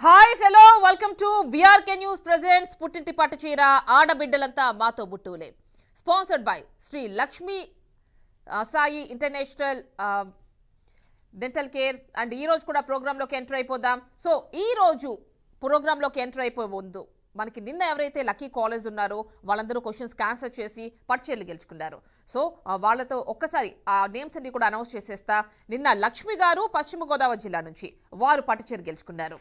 Hi hello welcome to BRK news presents పుట్టింటి పట్టు చీర ఆడబిడ్డలంతా మాతో బుట్టులే sponsored by Shri Lakshmi Sai international dental care and ఈ రోజు కూడా ప్రోగ్రాంలోకి ఎంటర్ అయిపోదాం. సో ఈ రోజు ప్రోగ్రాంలోకి ఎంటర్ అయిపోయే ముందు మనకి నిన్న ఎవరైతే లక్కీ కాలేజ్ ఉన్నారో వాళ్ళందరూ క్వశ్చన్స్ ఆన్సర్ చేసి పట్టుచీరలు గెలుచుకున్నారు. సో వాళ్ళతో ఒక్కసారి ఆ నేమ్స్ అన్ని కూడా అనౌన్స్ చేసేస్తా. నిన్న లక్ష్మి గారు పశ్చిమ గోదావరి జిల్లా నుంచి వారు పట్టుచీర గెలుచుకున్నారు.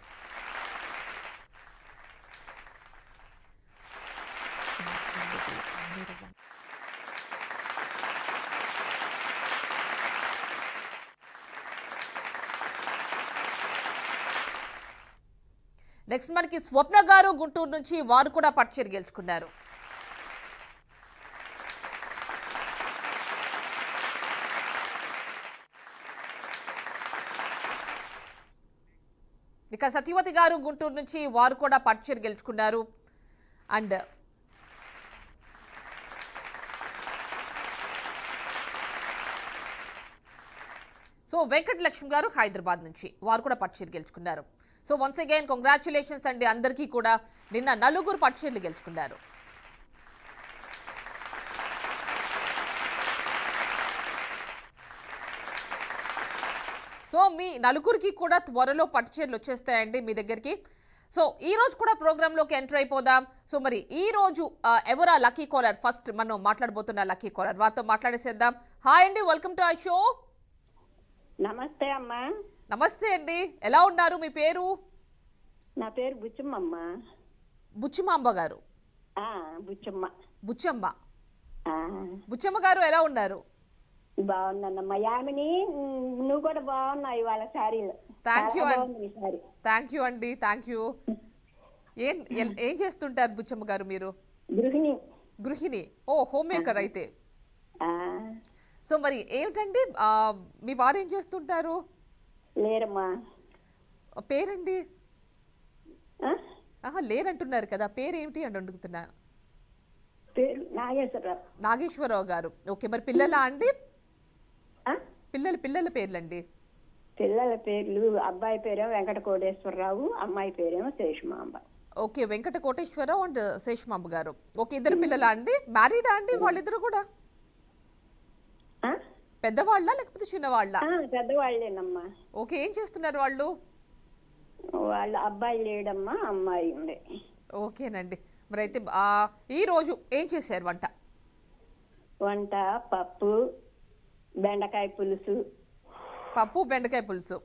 నెక్స్ట్ మనకి స్వప్న గారు గుంటూరు నుంచి వారు కూడా పట్టుచీర గెలుచుకున్నారు. ఇక సత్యవతి గారు గుంటూరు నుంచి వారు కూడా పట్టుచీర గెలుచుకున్నారు. అండ్ సో వెంకటలక్ష్మి గారు హైదరాబాద్ నుంచి వారు కూడా పట్టుచీర గెలుచుకున్నారు. సో వన్స్ అగైన్ కంగ్రాచులేషన్స్ అండి అందరికీ కూడా. నిన్న నలుగురు పట్టుచీరలు గెలుచుకున్నారు. సో మీ నలుగురికి కూడా త్వరలో పట్టుచీరలు వచ్చేస్తాయండి మీ దగ్గరికి. సో ఈ రోజు కూడా ప్రోగ్రాంలోకి ఎంటర్ అయిపోదాం. సో మరి ఈ రోజు ఎవరా లక్కీ కాలర్? ఫస్ట్ మనం మాట్లాడబోతున్న లక్కీ కాలర్ వారితో మాట్లాడేసేద్దాం. హాయ్ అండి, వెల్కమ్ టు అవర్ షో. నమస్తే అమ్మా. నమస్తే అండి, ఎలా ఉన్నారు? మీ పేరు? నా పేరు బుచ్చమ్మ. బుచ్చిమాంబ గారు? బుచ్చమ్మ. బుచ్చమ్మ. బుచ్చమ్మ గారు ఎలా ఉన్నారు? బాగున్నానమ్మా. యామిని, నువ్వు కూడా బాగున్నావు ఇవాళ శారీలో. థ్యాంక్ యూ అండి, థ్యాంక్ యూ. ఏం చేస్తుంటారు బుచ్చమ్మ గారు మీరు? గృహిణి. ఓ, హోమ్ మేకర్ అయితే. సో మరి ఏమిటండి మీ వారు ఏం చేస్తుంటారు? లేరమ్మా. పేరండి? లేరంటున్నారు కదా, పేరేమిటి అని అడుగుతున్నాను. పేరు నాగేశ్వరరావు. నాగేశ్వరరావు గారు. ఓకే, మరి పిల్లలా అండి? పిల్లల పేర్లండి? పిల్లల పేర్లు అబ్బాయి పేరేమో వెంకట కోటేశ్వరరావు, అమ్మాయి పేరేమో శేషమాంబ. ఓకే, వెంకట కోటేశ్వరరావు అండ్ శేషమాంబ గారు. ఓకే, ఇద్దరు పిల్లలా అండి? మ్యారీడా అండి వాళ్ళిద్దరు కూడా? పెద్దవాళ్ళ లేకపోతే చిన్నవాళ్ళ? పెద్దవాళ్ళేనమ్మా. ఓకే, ఏం చేస్తున్నారు వాళ్ళు? వాళ్ళ అబ్బాయి లేడమ్మా, అమ్మాయి ఉంది. ఓకేనండి. మరి అయితే ఈ రోజు ఏం చేశారు వంట? వంట పప్పు, బెండకాయ పులుసు. పప్పు బెండకాయ పులుసు.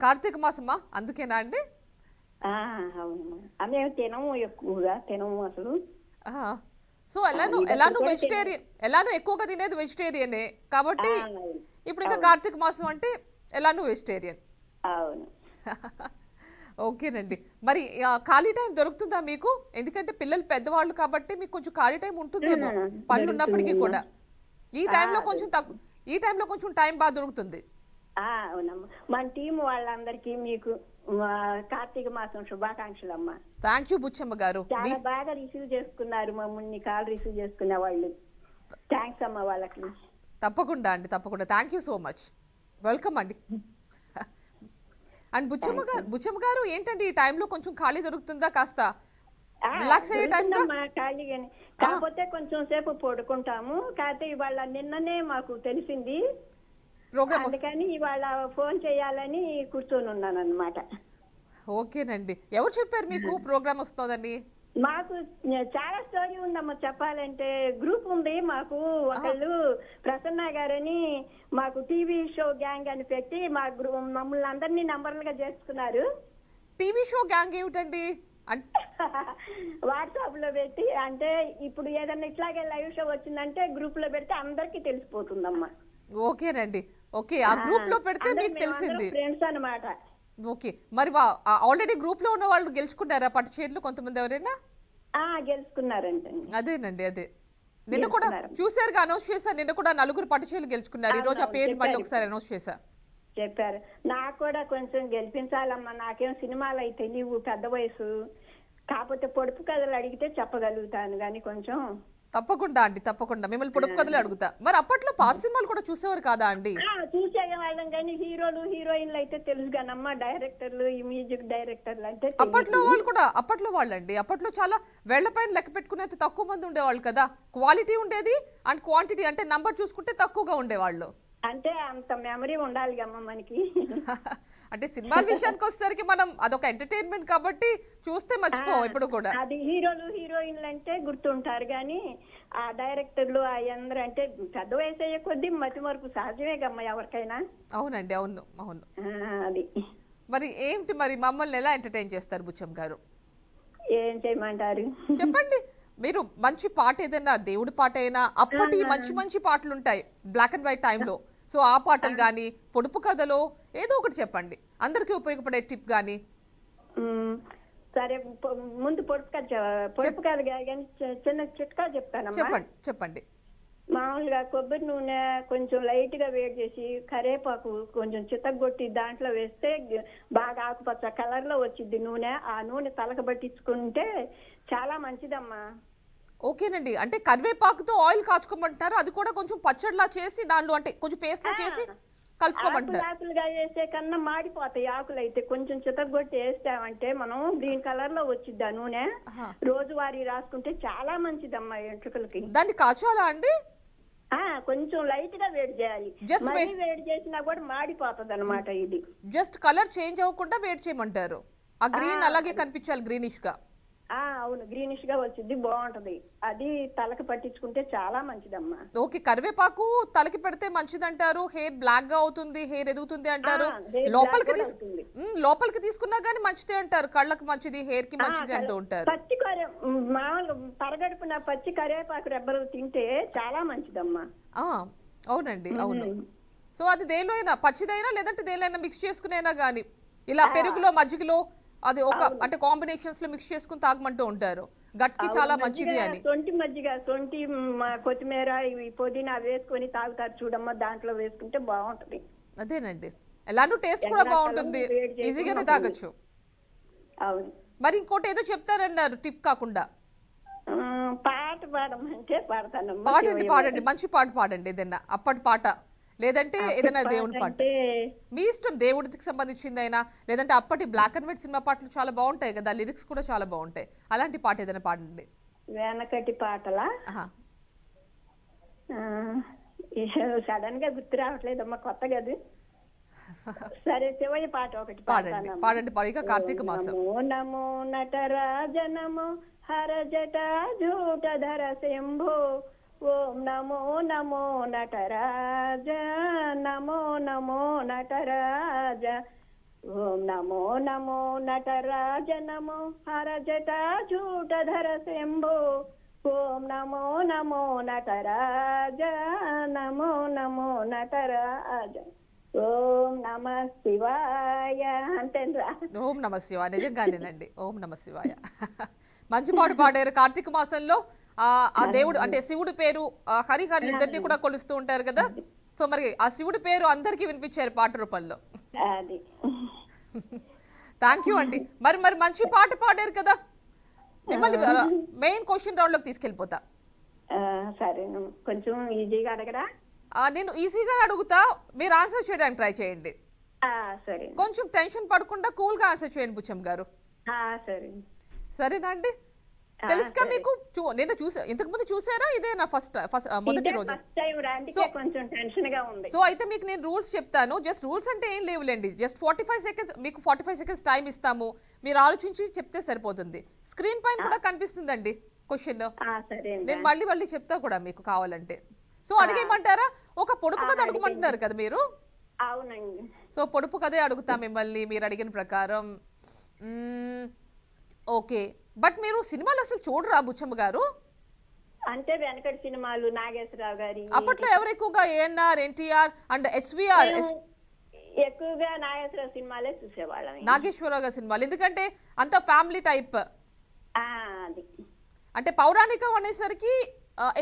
కార్తీక మాసమా, అందుకేనా అండి? అవునమ్మా. మేము తినము, ఎక్కువగా తినము అసలు. సో ఎలానో వెజిటేరియన్, ఎలానో ఎక్కువగా తినేది వెజిటేరియనే కాబట్టి ఇప్పుడు ఇంకా కార్తీక మాసం అంటే ఎలానో వెజిటేరియన్. అవును. ఓకేనండి. మరి ఖాళీ టైం దొరుకుతుందా మీకు? ఎందుకంటే పిల్లలు పెద్దవాళ్ళు కాబట్టి మీకు కొంచెం ఖాళీ టైం ఉంటుందేమో పనులు ఉన్నప్పటికీ కూడా. ఈ టైంలో కొంచెం టైం బాగా దొరుకుతుంది. అవునమ్మా. మన టీం వాళ్ళందరికీ మీకు కార్తీక మాసం శుభాకాంక్షలు అమ్మా. థ్యాంక్ యూ బుచ్చమ్మ గారు. చాలా బాగా రిసీవ్ చేసుకున్నారు మమ్మల్ని, కాల్ రిసీవ్ చేసుకునే వాళ్ళు. థ్యాంక్స్ అమ్మా వాళ్ళకి. తప్పకుండా అండి, తప్పకుండా. Thank you so much. Welcome అండి. అండ్ బుచ్చమ్మ గారు ఏంటండి ఈ టైంలో కొంచెం ఖాళీ దొరుకుతుందా? కాస్త రిలాక్స్ అయ్యే టైం ఖాళీగానే, కాకపోతే కొంచెం సేపు పడుకుంటాము. కాకపోతే ఇవాళ నిన్ననే మాకు తెలిసింది ప్రోగ్రామ్, అందుకని ఇవాళ ఫోన్ చేయాలని కూర్చొని ఉన్నాను అన్నమాట. ఓకేనండి. ఎవరు చెప్పారు మీకు ప్రోగ్రామ్ వస్తుందని? మాకు చాలా స్టోరీ ఉందమ్మా చెప్పాలంటే. గ్రూప్ ఉంది మాకు. ఒకళ్ళు ప్రసన్న గారని మాకు టీవీ షో గ్యాంగ్ అని పెట్టి మమ్మల్ని అందరినీ నంబర్లుగా చేసుకున్నారు. టీవీ షో గ్యాంగ్ ఏమిటండి? వాట్సాప్ లో పెట్టి, అంటే ఇప్పుడు ఏదన్నా ఇట్లాగే లైవ్ షో వచ్చిందంటే గ్రూప్ లో పెడితే అందరికి తెలిసిపోతుందమ్మా. ఓకేనండి. ఓకే, ఆ గ్రూప్ లో పెడితే మీకు తెలిసింది. ఫ్రెండ్స్ అన్నమాట. ఓకే, మరి ఆల్రెడీ గ్రూప్ లో ఉన్న వాళ్ళు గెలుచుకున్నారా పట్టుచీరలు? కొంతమంది ఎవరైనా గెలుచుకున్నారంటే. అదేనండి, అదే నిన్న కూడా చూసారు, అనౌన్స్ చేశారు. నిన్న కూడా నలుగురు పట్టుచీరలు గెలుచుకున్నారు. ఈ రోజు ఆ పేరు మళ్ళీ ఒకసారి అనౌన్స్ చేశారు. చెప్పారు. నాకు కూడా కొంచెం గెలిపించాలమ్మా. నాకేం సినిమాలు అయితే తెలియవు, పెద్ద వయసు. కాకపోతే పొడుపు కథలు అడిగితే చెప్పగలుగుతాను కానీ కొంచెం తప్పకుండా అండి, తప్పకుండా మిమ్మల్ని పొడుపు కథలే అడుగుతా. మరి అప్పట్లో పాత సినిమాలు కూడా చూసేవారు కాదా అండి? చూసేవాళ్ళం కానీ హీరోలు హీరోయిన్లు అయితే తెలుసు కానమ్మా, డైరెక్టర్లు ఈ మ్యూజిక్ డైరెక్టర్లు అంటే అప్పట్లో వాళ్ళండి, అప్పట్లో చాలా వేళ్లపైన లెక్క పెట్టుకునేంత తక్కువ మంది ఉండేవాళ్ళు కదా. క్వాలిటీ ఉండేది అండ్ క్వాంటిటీ, అంటే నంబర్ చూసుకుంటే తక్కువగా ఉండేవాళ్ళు. అంటే అంత మెమరీ ఉండాలి అమ్మ మనకి. అంటే సినిమా విషయానికి వచ్చేసరికి మనం అదొక ఎంటర్టైన్మెంట్ కాబట్టి చూస్తే మర్చిపోం ఇప్పుడు కూడా. అది హీరోలు హీరోయిన్లు అంటే గుర్తుంటారు కానీ ఆ డైరెక్టర్లు అందరూ అంటే పెద్ద వయసు అయ్యే కొద్దీ మతి మరుపు సహజమే కమ్మ ఎవరికైనా. అవునండి, అవును అవును. అది మరి ఏంటి, మరి మమ్మల్ని ఎలా ఎంటర్టైన్ చేస్తారు బుచ్చం గారు? ఏం చేయమంటారు చెప్పండి. మీరు మంచి పాట ఏదైనా, దేవుడి పాట అయినా, అప్పటి మంచి మంచి పాటలు ఉంటాయి బ్లాక్ అండ్ వైట్ టైంలో, సో ఆ పాటలు కానీ పొడుపు కథలో ఏదో ఒకటి చెప్పండి, అందరికీ ఉపయోగపడే టిప్ కానీ. సరే ముందు పొడుపు కథ కానీ చిన్న చిట్కా చెప్తానమ్మా. చెప్పండి చెప్పండి. మామూలుగా కొబ్బరి నూనె కొంచెం లైట్ గా వేడి చేసి కరేపాకు కొంచెం చితగొట్టి దాంట్లో వేస్తే బాగా ఆకుపచ్చ కలర్ లో వచ్చింది నూనె. ఆ నూనె తలకు పట్టించుకుంటే చాలా మంచిదమ్మా. ఓకేనండి, అంటే కరివేపాకుతో ఆయిల్ కాచుకోమంటున్నారు, అది కూడా కొంచెం పచ్చడిలా చేసి దానిలో అంటే కొంచెం పేస్ట్ లా చేసి కలుపుకోమంటున్నారు. ఆకులుగా వేసే కన్నా మాడిపోతాయి ఆకులు అయితే, కొంచెం చితగొట్టి వేస్తామంటే మనం గ్రీన్ కలర్ లో వచ్చింది ఆ నూనె. రోజువారీ రాసుకుంటే చాలా మంచిదమ్మా ఎంట్రుకలకి. దాన్ని కాచాలా అండి? కొంచెం లైట్ గా వేడి చేయాలి, వేడి చేసినా కూడా మాడిపోతుంది అనమాట. ఇది జస్ట్ కలర్ చేంజ్ అవ్వకుండా వేడి చేయమంటారు. ఆ గ్రీన్ అలాగే కనిపించాలి, గ్రీనిష్ గా. అవును, గ్రీనిష్ గా వచ్చింది, బాగుంటది. అది తలకి పట్టించుకుంటే చాలా మంచిదమ్మా. ఓకే, కరివేపాకు తలకి పెడితే మంచిది అంటారు, హెయిర్ బ్లాక్ గా అవుతుంది, హెయిర్ ఎదుగుతుంది అంటారు. లోపలికి తీసుకున్నా గానీ మంచిది అంటారు, కళ్ళకి మంచిది, హెయిర్ కి మంచిది అంటూ ఉంటారు. పచ్చి మామూలు పరగడుపున పచ్చి కరివేపాకు రెబ్బలు తింటే చాలా మంచిదమ్మా. అవునండి, అవును. సో అది దేనిలో పచ్చిదైనా లేదంటే దేనిలో మిక్స్ చేసుకునైనా గానీ, ఇలా పెరుగులో మజ్జిగలో అది ఒక అంటే కాంబినేషన్స్ లో మిక్స్ చేసుకుని తాగమంటూ ఉంటారు, గట్ కి చాలా మంచిది అని. సొంటి మజ్జిగ, సొంటి కొత్తిమీర ఇవి పుదీనా వేసుకొని తాగుతారు చూడమ్మా, దాంట్లో వేసుకుంటే బాగుంటది. అదేనండి, ఎలాంటి టేస్ట్ కూడా బాగుంటుంది, ఈజీగానే తాగొచ్చు. అవును. మరి ఇంకోటి ఏదో చెప్తారన్నారు టిప్ కాకుండా. పాట పాడమంటే పాడతానమ్మా. పాడండి పాడండి, మంచి పాట పాడండి, ఏదైనా అప్పటి పాట లేదంటే ఏదైనా దేవుడి పాట మీ ఇష్టం, దేవుడికి సంబంధించింది అయినా లేదంటే అప్పటి బ్లాక్ అండ్ వైట్ సినిమా పాటలు చాలా బాగుంటాయి కదా, లిరిక్స్ కూడా చాలా బాగుంటాయి, అలాంటి పాట ఏదైనా పాడండి. వెనకటి పాటలా? సడన్ గా గుర్తు రావట్లేదమ్మా, కొత్త గది. సరే శివయ్య పాట ఒకటి పాడండి పాడండి. పైగా కార్తీక మాసం. నమో నటరాజ నమో హర జట జూటధర శంభో, ఓం నమో నమో నటరాజ, నమో నమో నటరాజ, ఓం నమో నమో నటరాజ, నమో హర జట జూటధర శంభో, ఓం నమో నమో నటరాజ, నమో నమో నటరాజ, ఓం నమ శివాయ అంటేరా. ఓం నమ శివాయ, నిజంగానేనండి, ఓం నమ శివాయ. మంచి పాట పాడారు. కార్తీక మాసంలో ఆ దేవుడు అంటే శివుడి పేరు హరిహరులు ఇద్దరిని కూడా కొలుస్తూ ఉంటారు కదా, సో మరి ఆ శివుడి పేరు అందరికీ వినిపించారు పాట రూపంలో. థ్యాంక్ యూ అండి. మరి మరి మంచి పాట పాడారు కదా, మిమ్మల్ని మెయిన్ క్వశ్చన్ రౌండ్ లోకి తీసుకెళ్ళిపోతా. సరే, కొంచెం ఈజీగా అడగరా? నేను ఈజీగా అడుగుతా, మీరు ఆన్సర్ చేయడానికి ట్రై చేయండి. సరే, కొంచెం టెన్షన్ పడకుండా కూల్ గా ఆన్సర్ చేయండి బుచ్చం గారు. సరేనా అండి? తెలుసుగా మీకు, నేను చూసా, ఇంతకు ముందు చూసారా? ఇదే నా ఫస్ట్ మొదటి రోజు. సో అయితే మీకు నేను రూల్స్ చెప్తాను. జస్ట్ రూల్స్ అంటే ఏం లేవులేండి, జస్ట్ 45 సెకండ్స్ మీకు 45 సెకండ్స్ టైం ఇస్తాము, మీరు ఆలోచించి చెప్తే సరిపోతుంది. స్క్రీన్ పైన కూడా కనిపిస్తుందండి క్వశ్చన్, నేను మళ్ళీ మళ్ళీ చెప్తా కూడా మీకు కావాలంటే. సో అడిగేయమంటారా? ఒక పొడుపు కథ అడుగుమంటున్నారు కదా మీరు. అవునండి. సో పొడుపు కథే అడుగుతా మిమ్మల్ని మీరు అడిగిన ప్రకారం. ఓకే, బట్ మీరు సినిమాలు అసలు చూడరా బుచ్చమ్మ గారు? అంటే వెనకటి సినిమాలు నాగేశ్వరరావు గారి. అప్పట్లో ఎవరు ఎక్కువగా? ANR, NTR and SVR. ఎక్కువగా నాగేశ్వరరావు సినిమాలే చూసేవాళ్ళం. నాగేశ్వరరావు గారి సినిమాలు ఎందుకంటే అంత ఫ్యామిలీ టైప్, అది అంటే పౌరాణికం అనేసరికి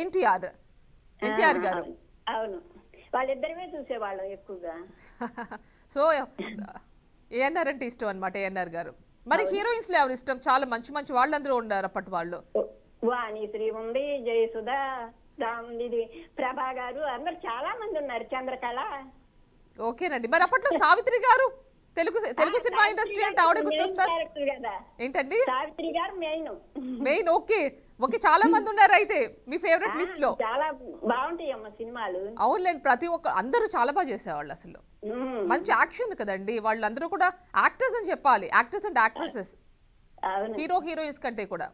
ఎన్టీఆర్ గారు. అవును, వాళ్ళిద్దరిమే చూసేవాళ్ళం ఎక్కువగా. సో ఏఎన్ఆర్ అంటే ఇష్టం అనమాట, ఏఎన్ఆర్ గారు. మరి హీరోయిన్స్ లో ఎవరు ఇష్టం? చాలా మంచి మంచి వాళ్ళందరూ ఉన్నారు అప్పటి వాళ్ళు. వాణిశ్రీ ఉంది, జయసుధ, ఇది ప్రభా గారు, అందరు చాలా మంది ఉన్నారు, చంద్రకళ. ఓకేనండి. మరి అప్పట్లో సావిత్రి గారు తెలుగు సినిమా ఇండస్ట్రీ అంటే ఆవిడ గుర్తొస్తారు కదా. ఏంటండి? సావిత్రి గారు మెయిన్. ఓకే ఓకే, చాలా మంది ఉన్నారు అయితే మీ ఫేవరెట్ లిస్ట్ లో. చాలా బాగుంటాయి అమ్మ సినిమాలు. అవునులేండి, ప్రతి ఒక్క అందరూ చాలా బాగా చేసేవాళ్ళు అసలు. మంచి యాక్షన్ కదండి, వాళ్ళందరూ కూడా యాక్టర్స్ అని చెప్పాలి, actors and actresses, hero heroines కంటే కూడా.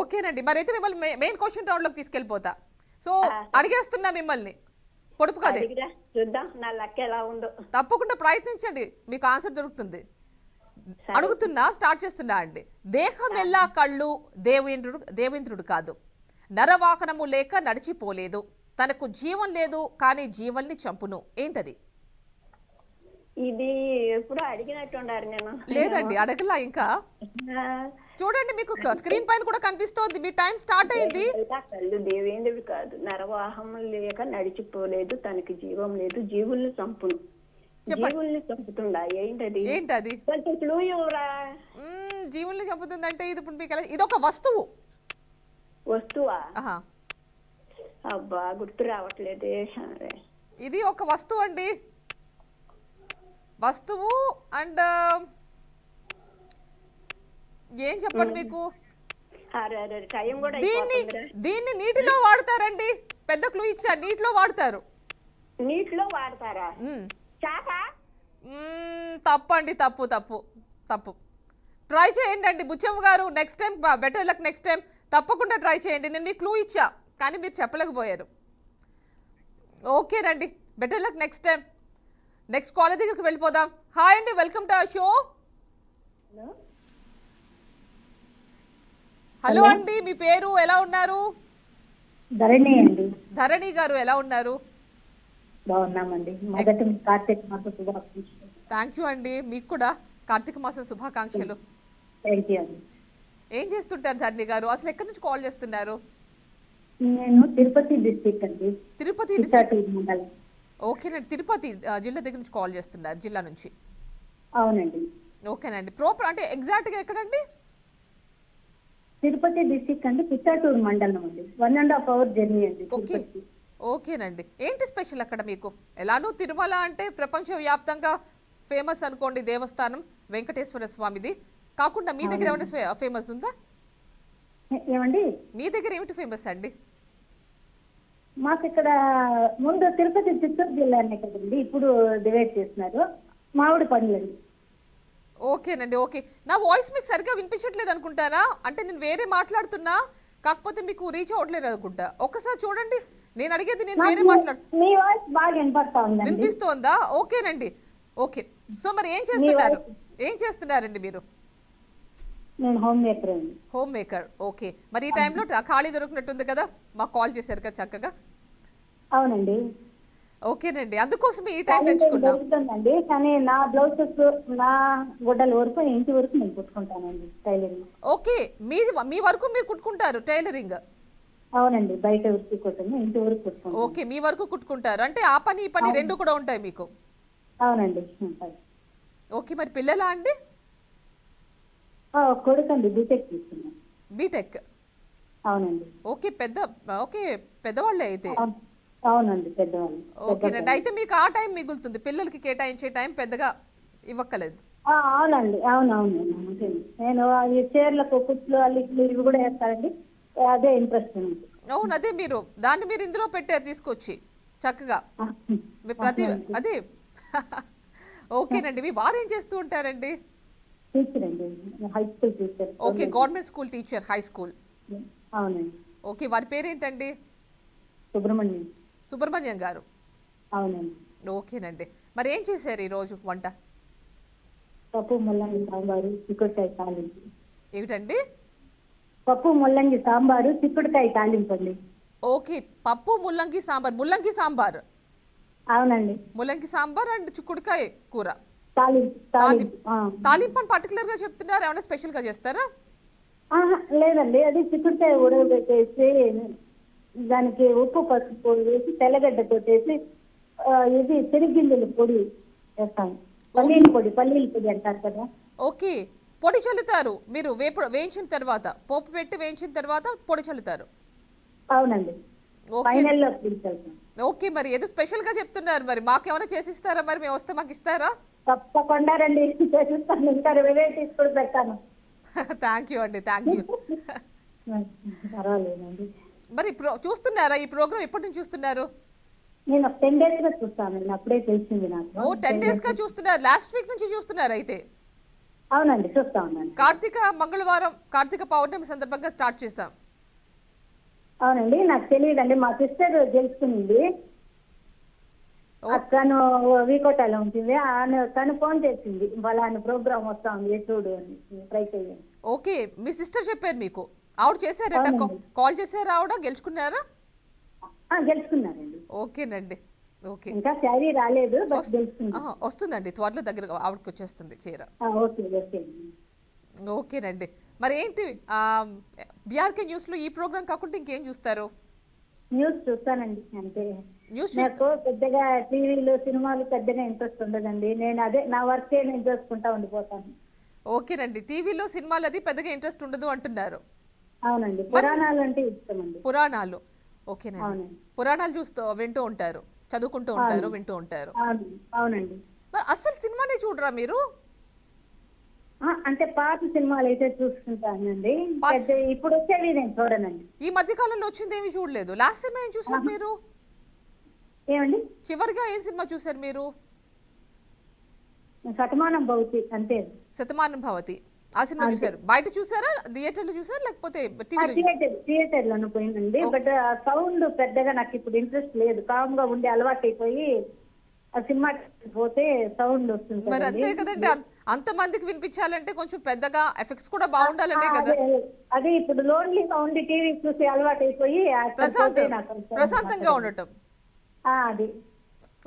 ఓకేనండి, మరి అయితే మిమ్మల్ని మెయిన్ క్వశ్చన్ రౌండ్ లోకి తీసుకెళ్ళిపోతా. సో అడిగేస్తున్నా మిమ్మల్ని, పొడుపు కదే, చూద్దాం నా లక్ ఎలా ఉందో. తప్పకుండా ప్రయత్నించండి, మీకు ఆన్సర్ దొరుకుతుంది. అడుగుతున్నా, స్టార్ట్ చేస్తున్నా అండి. దేహం ఎల్లా కళ్ళు దేవేంద్రుడు కాదు, నరవాహనము లేక నడిచిపోలేదు, తనకు జీవం లేదు కానీ జీవల్ని చంపును. ఏంటది? ఇది ఎప్పుడు అడిగినట్టున్నారు. నేను లేదండి, అడగలా ఇంకా. చూడండి, మీకు స్క్రీన్ పైన కూడా కనిపిస్తోంది, మీ టైం స్టార్ట్ అయింది. కళ్ళు దేవేంద్రుడు కాదు, నరవాహం లేక నడిచిపోలేదు, తనకి జీవం లేదు, జీవుల్ని చంపును. జీవుల్ని చంపుతుందా? ఏంటది? ఏంటది? కొంచెం క్లూ ఇవ్వరా. జీవుల్ని చంపుతుందంటే ఇది ఇప్పుడు మీకు ఇది ఒక వస్తువు. వస్తువా? అబ్బా గుర్తు రావట్లేదే. ఇది ఒక వస్తువు అండి, వస్తువు. అండ్ ఏం చెప్పండి మీకు, దీన్ని నీటిలో వాడతారండి. పెద్ద క్లూ ఇచ్చా, నీటిలో వాడతారు. నీటిలో వాడతారా? తప్పండి, తప్పు తప్పు తప్పు. ట్రై చేయండి అండి బుచ్చమ్మ గారు, next time better luck. Next time తప్పకుండా ట్రై చేయండి. నేను మీకు క్లూ ఇచ్చా కానీ మీరు చెప్పలేకపోయారు. ఓకేనండి, better luck next time. Next college దగ్గరికి వెళ్ళిపోదాం. హాయ్ అండి, welcome to our show. Hello అండి, మీ పేరు, ఎలా ఉన్నారు? ధరణి అండి. ధరణి గారు ఎలా ఉన్నారు? బాగున్నామండి. మొదటి కార్తీక మాస శుభాకాంక్షలు. థ్యాంక్ యూ అండి, మీకు కూడా కార్తీక మాసం శుభాకాంక్షలు. థ్యాంక్ యూ అండి. ఏం చేస్తుంటారు ధరణి గారు? అసలు ఎక్కడి నుంచి కాల్ చేస్తున్నారు? నేను తిరుపతి డిస్ట్రిక్ట్ అండి. తిరుపతి డిస్ట్రిక్ట్. ఓకేనండి, తిరుపతి జిల్లా దగ్గర నుంచి కాల్ చేస్తున్నారు, జిల్లా నుంచి. అవునండి. ఓకేనండి, ప్రాపర్ అంటే ఎగ్జాక్ట్గా ఎక్కడండి? తిరుపతి డిస్ట్రిక్ట్ అండి, పిచ్చాటూరు మండలం అండి. 1.5 hour జర్నీ అండి. ఓకేనండి, ఏంటి స్పెషల్ అక్కడ మీకు? ఎలానో తిరుమల అంటే ప్రపంచవ్యాప్తంగా ఫేమస్ అనుకోండి దేవస్థానం, వెంకటేశ్వర స్వామిది కాకుండా మీ దగ్గర ఏమైనా ఫేమస్ ఉందా? ఏమండి మీ దగ్గర ఏమిటి ఫేమస్ అండి? మాకు ఇక్కడ ముందు తిరుపతి చిత్తూరు జిల్లానే కదండి, ఇప్పుడు డివైడ్ చేస్తున్నారు. మామిడి పండ్లండి. ఓకేనండి, ఓకే. నా వాయిస్ మీకు సరిగ్గా వినిపించట్లేదు అనుకుంటారా? అంటే నేను వేరే మాట్లాడుతున్నా, కాకపోతే మీకు రీచ్ అవ్వట్లేదు అనుకుంటా. ఒక్కసారి చూడండి, నేను అడిగేది నేను వేరే మాట్లాడుతున్నా. మీ వాయిస్ బాగా వినిపిస్తోందా? ఓకేనండి, ఓకే. సో మరి ఏం చేస్తున్నారండి మీరు? నేను హోమ్ మేకర్ అండి. Home maker, okay. మరి ఈ టైంలో ఖాళీ దొరికినట్టుంది కదా, మాకు కాల్ చేశారు కదా చక్కగా. అవునండి. ఓకేనండి, అందుకోసం ఈ టైం ఎంచుకున్నానండి. కానీ నా బ్లౌజెస్, నా గుడ్డల వరకు ఇంటి వరకు నేను కుట్టుకుంటానండి, టైలరింగ్. ఓకే, మీ వరకు మీరు కుట్టుకుంటారు టైలరింగ్? అవునండి, బయట వరకు కుట్టను, ఇంటి వరకు కుట్టుకుంటాను. ఓకే, మీ వరకు కుట్టుకుంటారు అంటే ఆ పని ఈ పని రెండు కూడా ఉంటాయి మీకు? అవునండి. ఓకే, మరి పిల్లలా అండి? కొడుకండి, బీటెక్ తీసుకున్నాను. బీటెక్? అవునండి. ఓకే, పెద్దవాళ్ళే అయితే. అవునండి, పెద్దవాళ్ళు. ఓకేనండి, అయితే మీకు ఆ టైం మిగులుతుంది, పిల్లలకి కేటాయించే టైం పెద్దగా ఇవ్వక్కలేదు. అవునండి, అవునవును. నేను ఈ చీరలకు కుట్లు అల్లిట్లు ఇవి కూడా వేస్తానండి, అదే ఇంట్రెస్ట్ ఉంది. అవును, అదే దాన్ని మీరు ఇందులో పెట్టారు తీసుకొచ్చి చక్కగా ప్రతి అదే. ఓకేనండి, మీ వారు ఏం చేస్తూ ఉంటారండి? టీచర్ అండి, high school teacher. Okay, government school teacher, high school. అవునండి. ఓకే, వారి పేరేంటండి? సుబ్రహ్మణ్యం గారు. అవునండి. ఓకేనండి, మరి ఏం చేశారు ఈరోజు వంట? పప్పు ముల్లంగి సాంబారు, చిక్కుడుకాయ తాలింపు. ఏమిటండి? పప్పు ముల్లంగి సాంబారు, చిక్కుడుకాయ తాలింపు అండి. ఓకే, పప్పు ముల్లంగి సాంబార్. ముల్లంగి సాంబార్? అవునండి. ముల్లంగి సాంబార్ అండ్ చిక్కుడుకాయ కూర తాలింపు అని పర్టికులర్ గా చెప్తున్నారు, ఏమైనా స్పెషల్ గా చేస్తారా? లేదండి, అది చిక్కుడుకాయ ఉడకబెట్టేసి దానికి ఉప్పు పసుపు పొడి వేసి తెల్లగడ్డ కొట్టేసి ఇది చెనిగ్గింజల పొడి వేస్తాం. పల్లీల పొడి అంటారు కదా. ఓకే, పొడి చల్లుతారు మీరు వేయించిన తర్వాత, పోపు పెట్టి వేయించిన తర్వాత పొడి చల్లుతారు. అవునండి, ఓకే ఫైనల్ లో తీసుకెళ్తాం. ఓకే. మరి ఏదో స్పెషల్ గా చెప్తున్నారు, మరి మాకేమైనా చేసిస్తారా? మరి మేము వస్తే మాకు ఇస్తారా? తప్పకుండా రండి, చేసిస్తాను. ఇంకా వెరైటీస్ కూడా పెడతాను. థ్యాంక్ యూ అండి, థ్యాంక్ యూ. పర్వాలేదండి. మరి చూస్తున్నారా ఈ ప్రోగ్రామ్? ఎప్పటి నుంచి చూస్తున్నారు? నేను 10 days గా చూస్తానండి, అప్పుడే తెలిసింది నాకు. ఓ 10 days గా చూస్తున్నారు. లాస్ట్ వీక్ నుంచి చూస్తున్నారు అయితే. అవునండి, చూస్తా ఉన్నాను. కార్తీక మంగళవారం, కార్తీక పౌర్ణమి సందర్భంగా స్టార్ట్ చేశాం. అవునండి, నాకు తెలియదండి, మా సిస్టర్ తెలుసుకుంది. తను వీకోటాలో ఉంటుంది, తను ఫోన్ చేసింది, వాళ్ళ ప్రోగ్రామ్ వస్తా ఉంది చూడు అని, ట్రై చేయండి. ఓకే, మీ సిస్టర్ చెప్పారు మీకు. ఆవిడ చేశారట, కాల్ చేశారా? ఆవిడ గెలుచుకున్నారా? గెలుచుకున్నారండి. ఓకేనండి, ఓకే. ఇంకా శారీ రాలేదు, బట్ గెలుచుకున్నారు. వస్తుందండి, త్వరలో దగ్గర ఆవిడకి వచ్చేస్తుంది చీర. Okay okay. ఓకేనండి. మరి ఏంటి బీఆర్కే న్యూస్ లో ఈ ప్రోగ్రామ్ కాకుండా ఇంకేం చూస్తారు? న్యూస్ చూస్తానండి అంతే. న్యూస్ నాకు పెద్దగా టీవీలు సినిమాలు పెద్దగా ఇంట్రెస్ట్ ఉండదండి. నేను అదే నా వర్క్ నేను చూసుకుంటా ఉండిపోతాను. ఓకేనండి, టీవీలో సినిమాలు అది పెద్దగా ఇంట్రెస్ట్ ఉండదు అంటున్నారు. అవునండి, పురాణాలు అంటే ఇష్టం అండి. పురాణాలు, ఓకేనండి. పురాణాలు వింటూ ఉంటారు, చదువుకుంటూ ఉంటారు, వింటూ ఉంటారు. అవునండి. మరి అసలు సినిమానే చూడరా మీరు? అంటే పాత సినిమాలు అయితే చూసుకుంటానండి, ఇప్పుడు వచ్చేవి నేను చూడనండి. ఈ మధ్య కాలంలో వచ్చింది ఏమి చూడలేదు. లాస్ట్ సినిమా ఏం చూసారు మీరు? ఏమండి? చివరిగా ఏం సినిమా చూసారు మీరు? శతమానం భవతి అంతే. శతమానం భవతి, ఆ సినిమా చూసారు? బయట చూసారా, థియేటర్లో చూసారా, లేకపోతే థియేటర్ లోనే పోయిందండి. బట్ సౌండ్ పెద్దగా నాకు ఇప్పుడు ఇంట్రెస్ట్ లేదు, కామ్ గా ఉండి అలవాటు అయిపోయి ఆ సినిమా పోతే సౌండ్ వస్తుంది. మరి అంతే కదండి, అంత మందికి వినిపించాలంటే కొంచెం పెద్దగా ఎఫెక్ట్స్ కూడా బాగుండాలంటే కదా. అదే ఇప్పుడు లోన్లీగా ఉండి టీవీ చూసి అలవాటు అయిపోయి ప్రశాంతంగా ఉండటం. అది.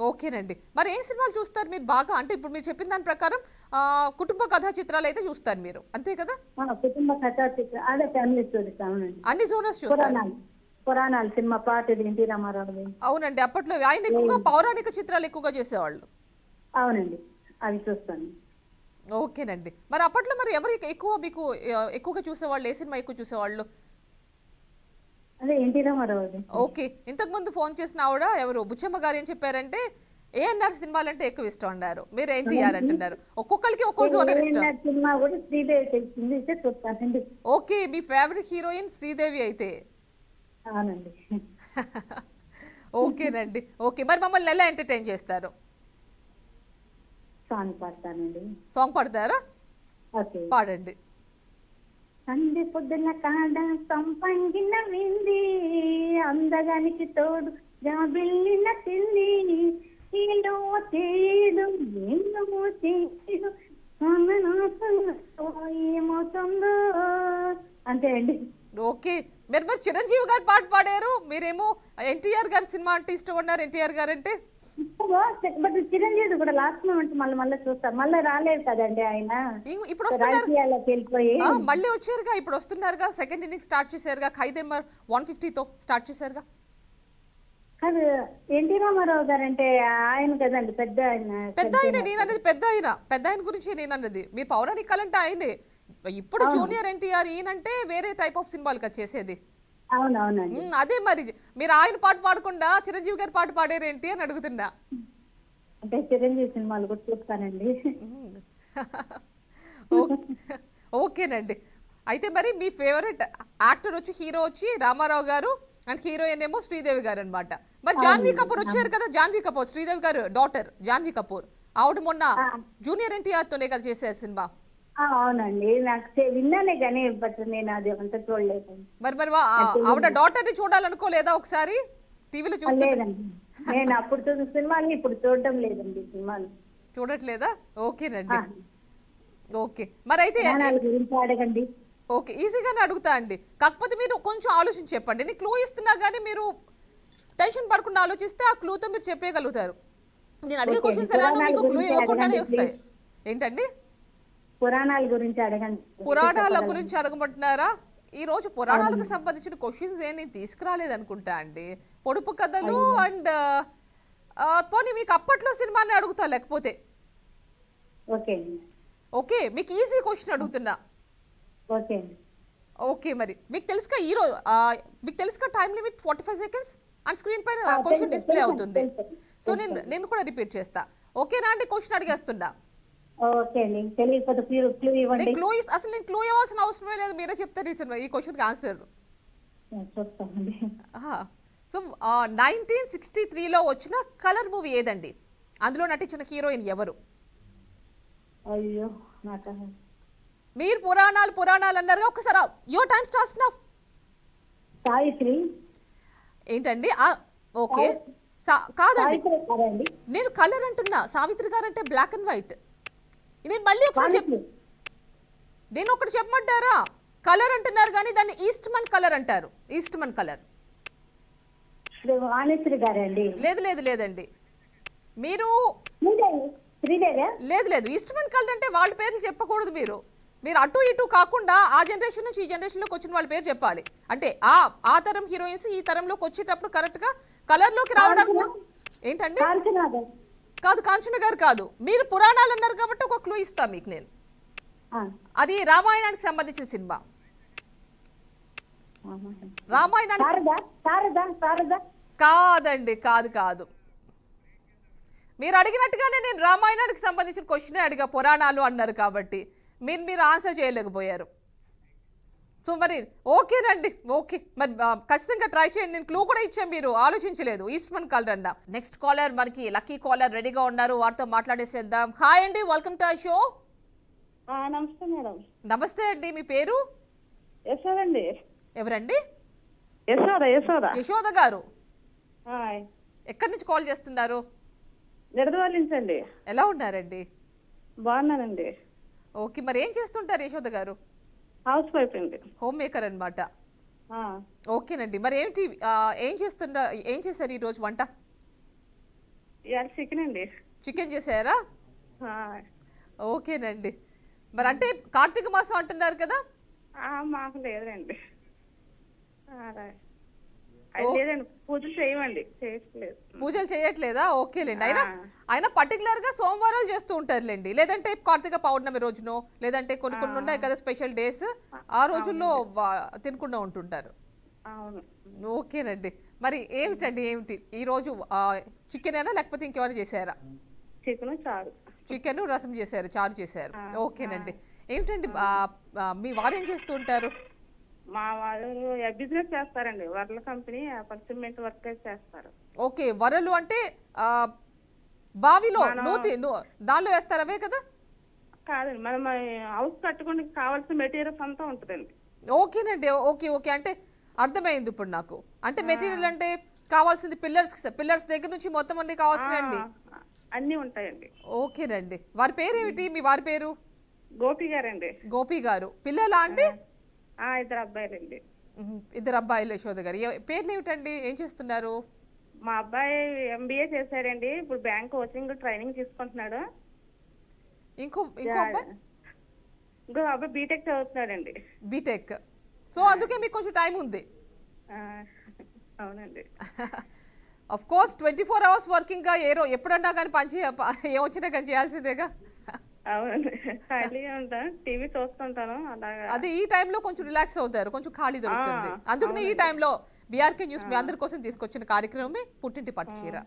ఓకేనండి. మరి ఏ సినిమాలు చూస్తారు మీరు బాగా? అంటే ఇప్పుడు మీరు చెప్పిన దాని ప్రకారం కుటుంబ కథా చిత్రాలు అయితే చూస్తారు మీరు, అంతే కదా? కుటుంబ కథా చిత్రాలు, అదే ఫ్యామిలీ స్టోరీస్. అవునండి, అన్ని జోనర్స్ చూస్తారు. పురాణాలు సినిమా పాతది ఎన్టీ రామారావు. అవునండి, అప్పట్లో ఆయన ఎక్కువగా పౌరాణిక చిత్రాలు ఎక్కువగా చేసేవాళ్ళు. అవునండి, అవి చూస్తాను. ఓకేనండి. మరి అప్పట్లో మరి ఎవరు ఎక్కువ మీకు ఎక్కువగా చూసేవాళ్ళు? ఏ సినిమా ఎక్కువ చూసేవాళ్ళు? అదే ఎన్టీ రామారావు. ఓకే, ఇంతకు ముందు ఫోన్ చేసిన ఆవిడ ఎవరు, బుచ్చమ్మ గారు ఏం చెప్పారంటే ఏఎన్ఆర్ సినిమాలు అంటే ఎక్కువ ఇష్టం అన్నారు. మీరు ఎన్టీఆర్ అంటున్నారు. ఒక్కొక్కరికి ఒక్కో జోనర్ ఇష్టం. సినిమా కూడా శ్రీదేవి తెలిసింది చూస్తానండి. ఓకే, మీ ఫేవరెట్ హీరోయిన్ శ్రీదేవి అయితే? అవునండి. ఓకేనండి, ఓకే. మరి మమ్మల్ని ఎలా ఎంటర్టైన్ చేస్తారు? సాంగ్ పాడతానండి. సాంగ్ పాడతారా? పాడండి. సంధ్య పొద్దున కాడ సంపంగిన వింది, అందగానికి తోడు జాబిల్లిన తింది, ఏదో చేయదు ఏమో చేయదు ఏమవుతుందో. అంతే అండి. ఓకే, మీరు మరి చిరంజీవి గారు పాట పాడారు, మీరేమో ఎన్టీఆర్ గారి సినిమా అంటే ఇష్టం ఉన్నారు. ఎన్టీఆర్ గారు అంటే బట్ చిరంజీవి కూడా లాస్ట్ మూమెంట్ మళ్ళీ చూస్తారు. మళ్ళీ రాలేదు కదండి ఆయన, ఇప్పుడు రాజకీయాల్లోకి వెళ్ళిపోయి మళ్ళీ వచ్చారుగా, ఇప్పుడు వస్తున్నారుగా. సెకండ్ ఇన్నింగ్స్ స్టార్ట్ చేశారుగా, ఖైదీ నెంబర్ 150తో స్టార్ట్ చేశారుగా. అది ఎన్టీ రామారావు గారు అంటే ఆయన కదండి పెద్ద ఆయన. పెద్ద ఆయన నేనన్నది, పెద్ద ఆయన గురించి నేనన్నది. మీరు పౌరాణిక కలంటే ఆయనే. ఇప్పుడు జూనియర్ ఎన్టీఆర్, ఈయనంటే వేరే టైప్ ఆఫ్ సినిమాలు కదా చేసేది. అవునవునండి, అదే మరి మీరు ఆయన పాట పాడకుండా చిరంజీవి గారి పాట పాడారేంటి అని అడుగుతున్నా. అంటే చిరంజీవి సినిమాలు కూడా చూస్తానండి. ఓకేనండి. అయితే మరి మీ ఫేవరెట్ యాక్టర్ వచ్చి, హీరో వచ్చి రామారావు గారు అండ్ హీరోయిన్ ఏమో శ్రీదేవి గారు అనమాట. మరి జాన్వీ కపూర్ వచ్చారు కదా, జాన్వీ కపూర్, శ్రీదేవి గారు డాటర్ జాన్వీ కపూర్. ఆవిడ మొన్న జూనియర్ ఎన్టీఆర్ తోనే కదా చేశారు సినిమా. అవునండి, నాకు విన్నానే కానీ బట్ నేను అది అంతా చూడలేదు. మరి ఆవిడ డాటర్ ని చూడాలనుకోలేదా ఒకసారి టీవీలో? చూడలేదండి, నేను అప్పుడు చూసిన సినిమాని ఇప్పుడు చూడడం లేదండి. సినిమాలు చూడట్లేదా? ఓకేనండి, ఓకే. మరి అయితే గురించి అడగండి. ఓకే, ఈజీగానే అడుగుతా అండి, కాకపోతే మీరు కొంచెం ఆలోచించి చెప్పండి. నేను క్లూ ఇస్తున్నా కానీ మీరు టెన్షన్ పడకుండా ఆలోచిస్తే ఆ క్లూతో మీరు చెప్పేయగలుగుతారు. నేను అడిగే క్వశ్చన్స్ ఎలా మీకు క్లూ ఇవ్వకుండానే వస్తాయి. ఏంటండి? పురాణాల గురించి అడగండి. పురాణాల గురించి అడగమంటున్నారా? ఈ రోజు పురాణాలకు సంబంధించిన క్వశ్చన్స్ ఏం నేను తీసుకురాలేదు అనుకుంటా అండి. పొడుపు కథలు అండ్ పోనీ మీకు అప్పట్లో సినిమాని అడుగుతా లేకపోతే. ఓకే, ఓకే, మీకు ఈజీ క్వశ్చన్ అడుగుతున్నా. ఓకే అండి. ఓకే, మరి మీకు తెలుసుగా ఈరోజు మీకు తెలుసుగా time limit 45 seconds and screen పైన క్వశ్చన్ డిస్ప్లే అవుతుంది. సో నేను కూడా రిపీట్ చేస్తా. ఓకేనా అండి? క్వశ్చన్ అడిగేస్తున్నా. ఓకే అండి, తెలియకపోతే క్లూ ఇవ్వండి. అసలు నేను క్లూ ఇవ్వాల్సిన అవసరమే లేదు, మీరే చెప్తారు ఈ క్వశ్చన్కి ఆన్సర్. చూస్తామండి. సో 1963లో వచ్చిన కలర్ మూవీ ఏదండి? అందులో నటించిన హీరోయిన్ ఎవరు? అయ్యో నాకు మీరు పురాణాలు అన్నారుగా, ఒకసారి your time starts now. Savitri. ఏంటండి? ఓకే, కాదండి, సావిత్రి కాదండి. నేను కలర్ అంటున్నా. సావిత్రి గారు అంటే బ్లాక్ అండ్ వైట్. నేను మళ్ళీ ఒకసారి నేను ఒకటి చెప్పమంటారా? కలర్ అంటున్నారు కానీ దాన్ని ఈస్ట్మన్ కలర్ అంటారు. Eastman colour. వాణిశ్రీ గారండి. లేదండి, మీరు శ్రీదేవి. లేదు, ఈస్ట్మన్ కలర్ అంటే వాళ్ళ పేర్లు చెప్పకూడదు. మీరు అటు ఇటు కాకుండా ఆ జనరేషన్ నుంచి ఈ జనరేషన్లోకి వచ్చిన వాళ్ళ పేరు చెప్పాలి. అంటే ఆ తరం హీరోయిన్స్ ఈ తరంలోకి వచ్చేటప్పుడు కరెక్ట్గా కలర్లోకి రావడానికి. ఏంటండి? కాదు, కాంచన గారు కాదు. మీరు పురాణాలు అన్నారు కాబట్టి ఒక క్లూ ఇస్తా మీకు నేను. అది రామాయణానికి సంబంధించిన సినిమా. రామాయణానికి కాదండి, కాదు. మీరు అడిగినట్టుగానే నేను రామాయణానికి సంబంధించిన క్వశ్చనే అడిగా, పురాణాలు అన్నారు కాబట్టి మీరు ఆన్సర్ చేయలేకపోయారు. సో మరి ఓకేనండి, ఓకే, మరి ఖచ్చితంగా ట్రై చేయండి. నేను క్లూ కూడా ఇచ్చాను, మీరు ఆలోచించలేదు. ఈస్ట్మన్ కలర్ అన్న. నెక్స్ట్ కాలర్ మనకి లక్కీ కాలర్ రెడీగా ఉన్నారు, వారితో మాట్లాడేసేద్దాం. హాయ్ అండి, వెల్కమ్ టు షో. నమస్తే మేడం. నమస్తే అండి, మీ పేరు? యశోదండి. ఎవరండి? యశోద గారు. ఎక్కడి నుంచి కాల్ చేస్తున్నారు? నిడదవల్లించండి. ఎలా ఉన్నారండి? బాగున్నానండి. ఓకే, మరి ఏం చేస్తుంటారు యశోద గారు? హౌస్ వైఫ్ అండి. హోమ్ మేకర్ అనమాట. ఓకేనండి, మరి ఏం చేశారు ఈరోజు వంట? చికెన్ అండి. చికెన్ చేశారా? ఓకేనండి, మరి అంటే కార్తీక మాసం అంటున్నారు కదా? మాకు లేదండి. లేదండి, పూజలు చేయమండి, చేయట్లేదు. పూజలు చేయట్లేదా? ఓకేలేండి. అయినా పర్టికులర్ గా సోమవారాలు చేస్తూ ఉంటారులేండి, లేదంటే కార్తీక పౌర్ణమి రోజునో, లేదంటే కొన్ని ఉన్నాయి కదా స్పెషల్ డేస్, ఆ రోజుల్లో తినకుండా ఉంటుంటారు. ఓకేనండి, మరి ఏమిటి ఈ రోజు? చికెన్ అయినా లేకపోతే ఇంకేమైనా చేశారా? చికెన్ రసం చేశారు, చారు చేశారు. ఓకేనండి, ఏమిటండి మీ వారు ఏం చేస్తూ ఉంటారు? మా వాళ్ళు బిజినెస్ చేస్తారండి, వరల కంపెనీ, సిమెంట్ వర్క్ చేస్తారు. ఓకే, వరలు అంటే బావిలో దానిలో వేస్తారు అవే కదా? కాదండి, మనం హౌస్ కట్టుకోవడానికి కావాల్సిన మెటీరియల్స్ అంతా ఉంటుందండి. ఓకేనండి, ఓకే, అంటే అర్థమైంది ఇప్పుడు నాకు. అంటే మెటీరియల్ అంటే కావాల్సింది పిల్లర్స్ దగ్గర నుంచి మొత్తం అన్ని కావాల్సినండి అన్ని ఉంటాయండి. ఓకేనండి, వారి పేరు ఏమిటి? మీ వారి పేరు? గోపి గారండి. గోపి గారు. పిల్లలా అండి? 2 అబ్బాయిలండి. 2 అబ్బాయిలు. యశోద గారు పేర్లు ఏమిటండి? ఏం చేస్తున్నారు? మా అబ్బాయి MBA చేశాడండి, ఇప్పుడు బ్యాంక్ కోచింగ్ ట్రైనింగ్ తీసుకుంటున్నాడు. ఇంకో అబ్బాయి బీటెక్ చదువుతున్నాడండి. బీటెక్. సో అందుకే మీకు కొంచెం టైం ఉంది. అవునండి. ఆఫ్ కోర్స్ 24 hours వర్కింగ్ గా ఎప్పుడన్నా కానీ ఏమొచ్చినా కానీ చేయాల్సిందేగా. అవునండి, ఖాళీగా ఉంటాను, టీవీ చూస్తుంటాను. అదే ఈ టైంలో కొంచెం రిలాక్స్ అవుతారు, కొంచెం ఖాళీ దొరుకుతుంది. అందుకనే ఈ టైంలో బీఆర్కే న్యూస్ మీ అందరి కోసం తీసుకొచ్చిన కార్యక్రమమే పుట్టింటి పట్టు చీర.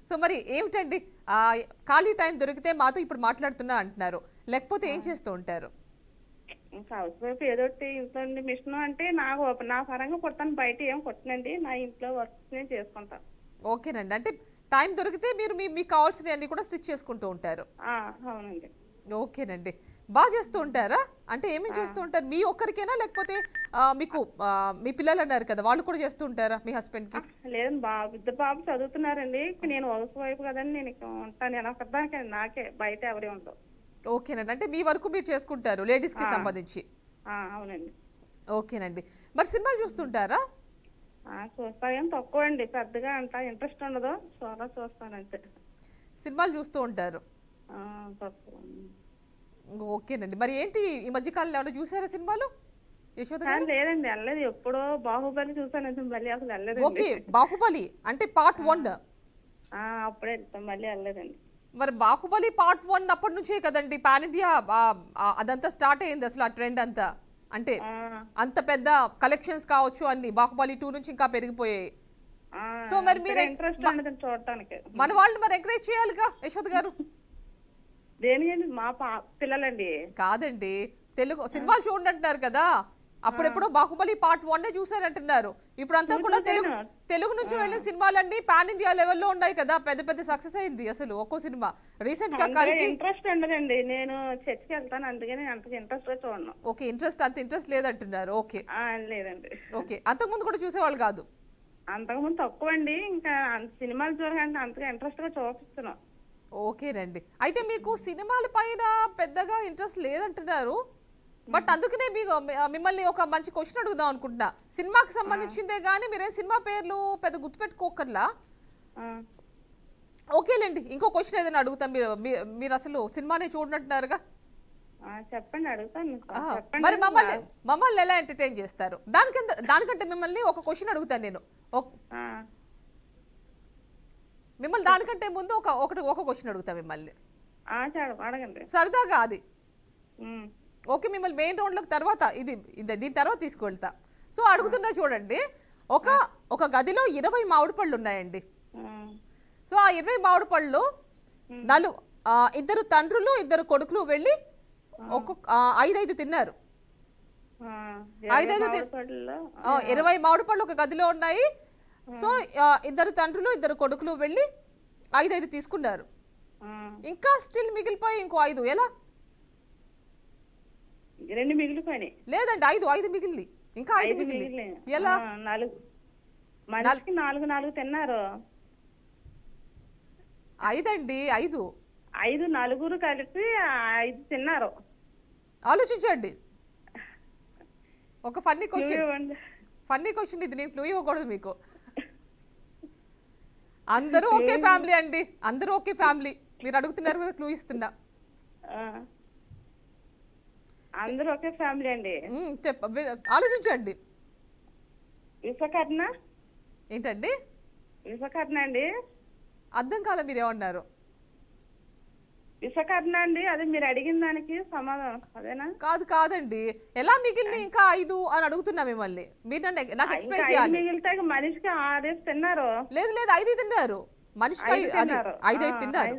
సో మరి ఏమిటండి ఖాళీ టైం దొరికితే మాతో ఇప్పుడు మాట్లాడుతున్నా అంటున్నారు, లేకపోతే ఏం చేస్తూ ఉంటారు? హౌస్ వైఫ్ ఏదో ఇంట్లో మిషన్ అంటే నా పరంగా కుడతాను, బయట ఏం కుట్టనండి, నా ఇంట్లో వర్క్ నేను చేసుకుంటాను. ఓకేనండి, అంటే టైం దొరికితే మీరు మీకు కావాల్సినవి అన్ని కూడా స్టిచ్ చేసుకుంటూ ఉంటారు. అవునండి. ఓకేనండి, బాగా చేస్తూ ఉంటారా? అంటే ఏమేమి చేస్తూ ఉంటారు? మీ ఒక్కరికేనా లేకపోతే మీకు మీ పిల్లలు అన్నారు కదా, వాళ్ళు కూడా చేస్తూ ఉంటారా మీ హస్బెండ్ కి? లేదండి, ఇద్దరు బాబు చదువుతున్నారండి, నేను హౌస్ వైఫ్ కదండి, నేను ఉంటాను, నేను ఒకదానికే, నాకే, బయట ఎవరే ఉండవు. ఓకేనండి, అంటే మీ వరకు మీరు చేసుకుంటారు లేడీస్ కి సంబంధించి. అవునండి. ఓకేనండి, మరి సినిమాలు చూస్తుంటారా? చూస్తా, ఏం తక్కువ అండి, పెద్దగా అంత ఇంట్రెస్ట్ ఉండదు, చూస్తానంటే. సినిమాలు చూస్తూ ఉంటారు. ఓకేనండి, మరి ఏంటి ఈ మధ్య కాలంలో ఏమైనా చూసారా సినిమాలు యశోద గారు? లేదండి, వెళ్ళలేదు, ఎప్పుడో బాహుబలి చూసాను, మళ్ళీ అసలు వెళ్ళలేదు. ఓకే, బాహుబలి అంటే పార్ట్ 1 అప్పుడే వెళ్తాం, మళ్ళీ వెళ్ళలేదండి. మరి బాహుబలి పార్ట్ 1 అప్పటి నుంచే కదండి పాన్ ఇండియా అదంతా స్టార్ట్ అయింది అసలు ఆ ట్రెండ్ అంతా. అంటే అంత పెద్ద కలెక్షన్స్ కావచ్చు అన్ని బాహుబలి 2 నుంచి ఇంకా పెరిగిపోయాయి. సో మరి మీరు ఇంట్రెస్ట్ ఉండదు చూడటానికి. మన వాళ్ళు మరి ఎంకరేజ్ చేయాలిగా యశోద్ గారు. దేనికండి మా పిల్లలండి కాదండి, తెలుగు సినిమాలు చూడండి అంటున్నారు కదా, అప్పుడెప్పుడో బాహుబలి పార్ట్ 1 చూసారంటున్నారు. ఇప్పుడు అంతా కూడా తెలుగు నుంచి వెళ్ళిన సినిమాలన్నీ పాన్ ఇండియా లెవెల్లో ఉన్నాయి కదా, పెద్ద పెద్ద సక్సెస్ అయింది అసలు ఒక్కో సినిమా. రీసెంట్ గా ఇంట్రెస్ట్ ఉండదండి, నేను చర్చికి వెళ్తాను అందుకని అంత ఇంట్రెస్ట్ గా చూడను. ఓకే, అంత ఇంట్రెస్ట్ లేదంటున్నారు. ఓకే లేదండి. ఓకే, అంతకుముందు కూడా చూసేవాళ్ళు కాదు? అంతకుముందు తక్కువ అండి, ఇంకా సినిమాలు చూడకంటే అంతగా ఇంట్రెస్ట్ గా చూపిస్తున్నాం. ఓకేనండి, అయితే మీకు సినిమాల పైన పెద్దగా ఇంట్రెస్ట్ లేదంటున్నారు. బట్ అందుకనే మిమ్మల్ని ఒక మంచి క్వశ్చన్ అడుగుదాం అనుకుంటున్నా. సినిమాకి సంబంధించిందే కానీ మీరే సినిమా పేర్లు పెద్ద గుర్తుపెట్టుకోకర్లా. ఓకేలేండి, ఇంకో క్వశ్చన్ ఏదైనా అడుగుతాం. మీరు అసలు సినిమానే చూడనంటున్నారుగా, చెప్పండి అడుగుతాను. మరి మమ్మల్ని ఎలా ఎంటర్టైన్ చేస్తారు? దానికంటే మిమ్మల్ని ఒక క్వశ్చన్ అడుగుతాను నేను. మిమ్మల్ని దానికంటే ముందు ఒక క్వశ్చన్ అడుగుతా మిమ్మల్ని, అడగండి సరదాగా అది. ఓకే, మిమ్మల్ని మెయిన్ రౌండ్లోకి తర్వాత దీని తర్వాత తీసుకువెళ్తా. సో అడుగుతున్నా చూడండి, ఒక గదిలో 20 మామిడి పళ్ళు ఉన్నాయండి. సో ఆ 20 మామిడి పళ్ళు 2 తండ్రులు 2 కొడుకులు వెళ్ళి 5 తిన్నారు. 20 మామిడి పళ్ళు ఒక గదిలో ఉన్నాయి. సో 2 తండ్రులు 2 కొడుకులు వెళ్ళి 5 తీసుకున్నారు. ఇంకా స్టిల్ మిగిలిపోయి ఇంకో 5 ఎలా? 2 మిగిలిపోయినాయి. లేదండి, 5 మిగిలి ఇంకా 5 మిగిలి ఎలా? 4 మనిషికి 4 తిన్నారు. 5 అండి, 5 నలుగురు కలిపి 5 తిన్నారు. ఆలోచించండి. ఒక ఫన్నీ క్వశ్చన్ ఇది, నేను క్లూ ఇవ్వకూడదు మీకు. అందరూ ఒకే ఫ్యామిలీ అండి, అందరూ ఒకే ఫ్యామిలీ. మీరు అడుగుతున్నారు కదా, క్లూ ఇస్తున్నా. అందరూ ఒకే ఫ్యామిలీ అండి. ఆలోచించండి. విశ్వకర్ణ ఏంటండి? విశ్వకర్ణ అండి. అర్థం కాలే, మీరు ఏమన్నారు? విశ్వకర్ణ అండి, అదే మీరు అడిగిన దానికి సమాధానం అదేనా? కాదండి, ఎలా మిగిలిన ఇంకా 5 అని అడుగుతున్నా మిమ్మల్ని. మీరు నాకు ఎక్స్ప్లెయిన్ చేయాలి. మిగిలితే మనిషికి 6 తిన్నారు. లేదు 5 తిన్నారు. మనిషికి 5 తిన్నారు.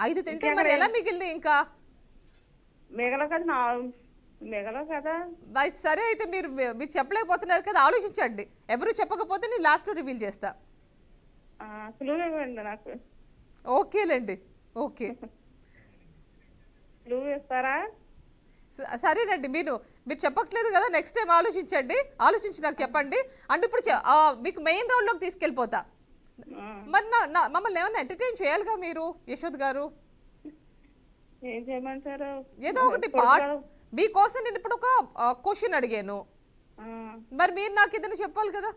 5 తింటే మరి ఎలా మిగిలిన ఇంకా? మిగలవు కదా. సరే, అయితే మీరు చెప్పలేకపోతున్నారు కదా, ఆలోచించండి. ఎవరు చెప్పకపోతే నేను లాస్ట్ రివీల్ చేస్తా. క్లూ ఇవ్వండి నాకు. ఓకేలేండి, ఓకే. క్లూ ఇస్తారా? సరేనండి, మీరు చెప్పట్లేదు కదా, నెక్స్ట్ టైం ఆలోచించి నాకు చెప్పండి. అంటే ఇప్పుడు మీకు మెయిన్ రౌండ్లోకి తీసుకెళ్ళిపోతా. మరి మమ్మల్ని ఏమన్నా ఎంటర్టైన్ చేయాలిగా మీరు యశోద్ గారు. ఏం చేయమంటారు? ఏదో ఒకటి పార్ట్ మీకోసం నేను ఇప్పుడు ఒక క్వశ్చన్ అడిగాను, మరి మీరు నాకు ఏదైనా చెప్పాలి కదా.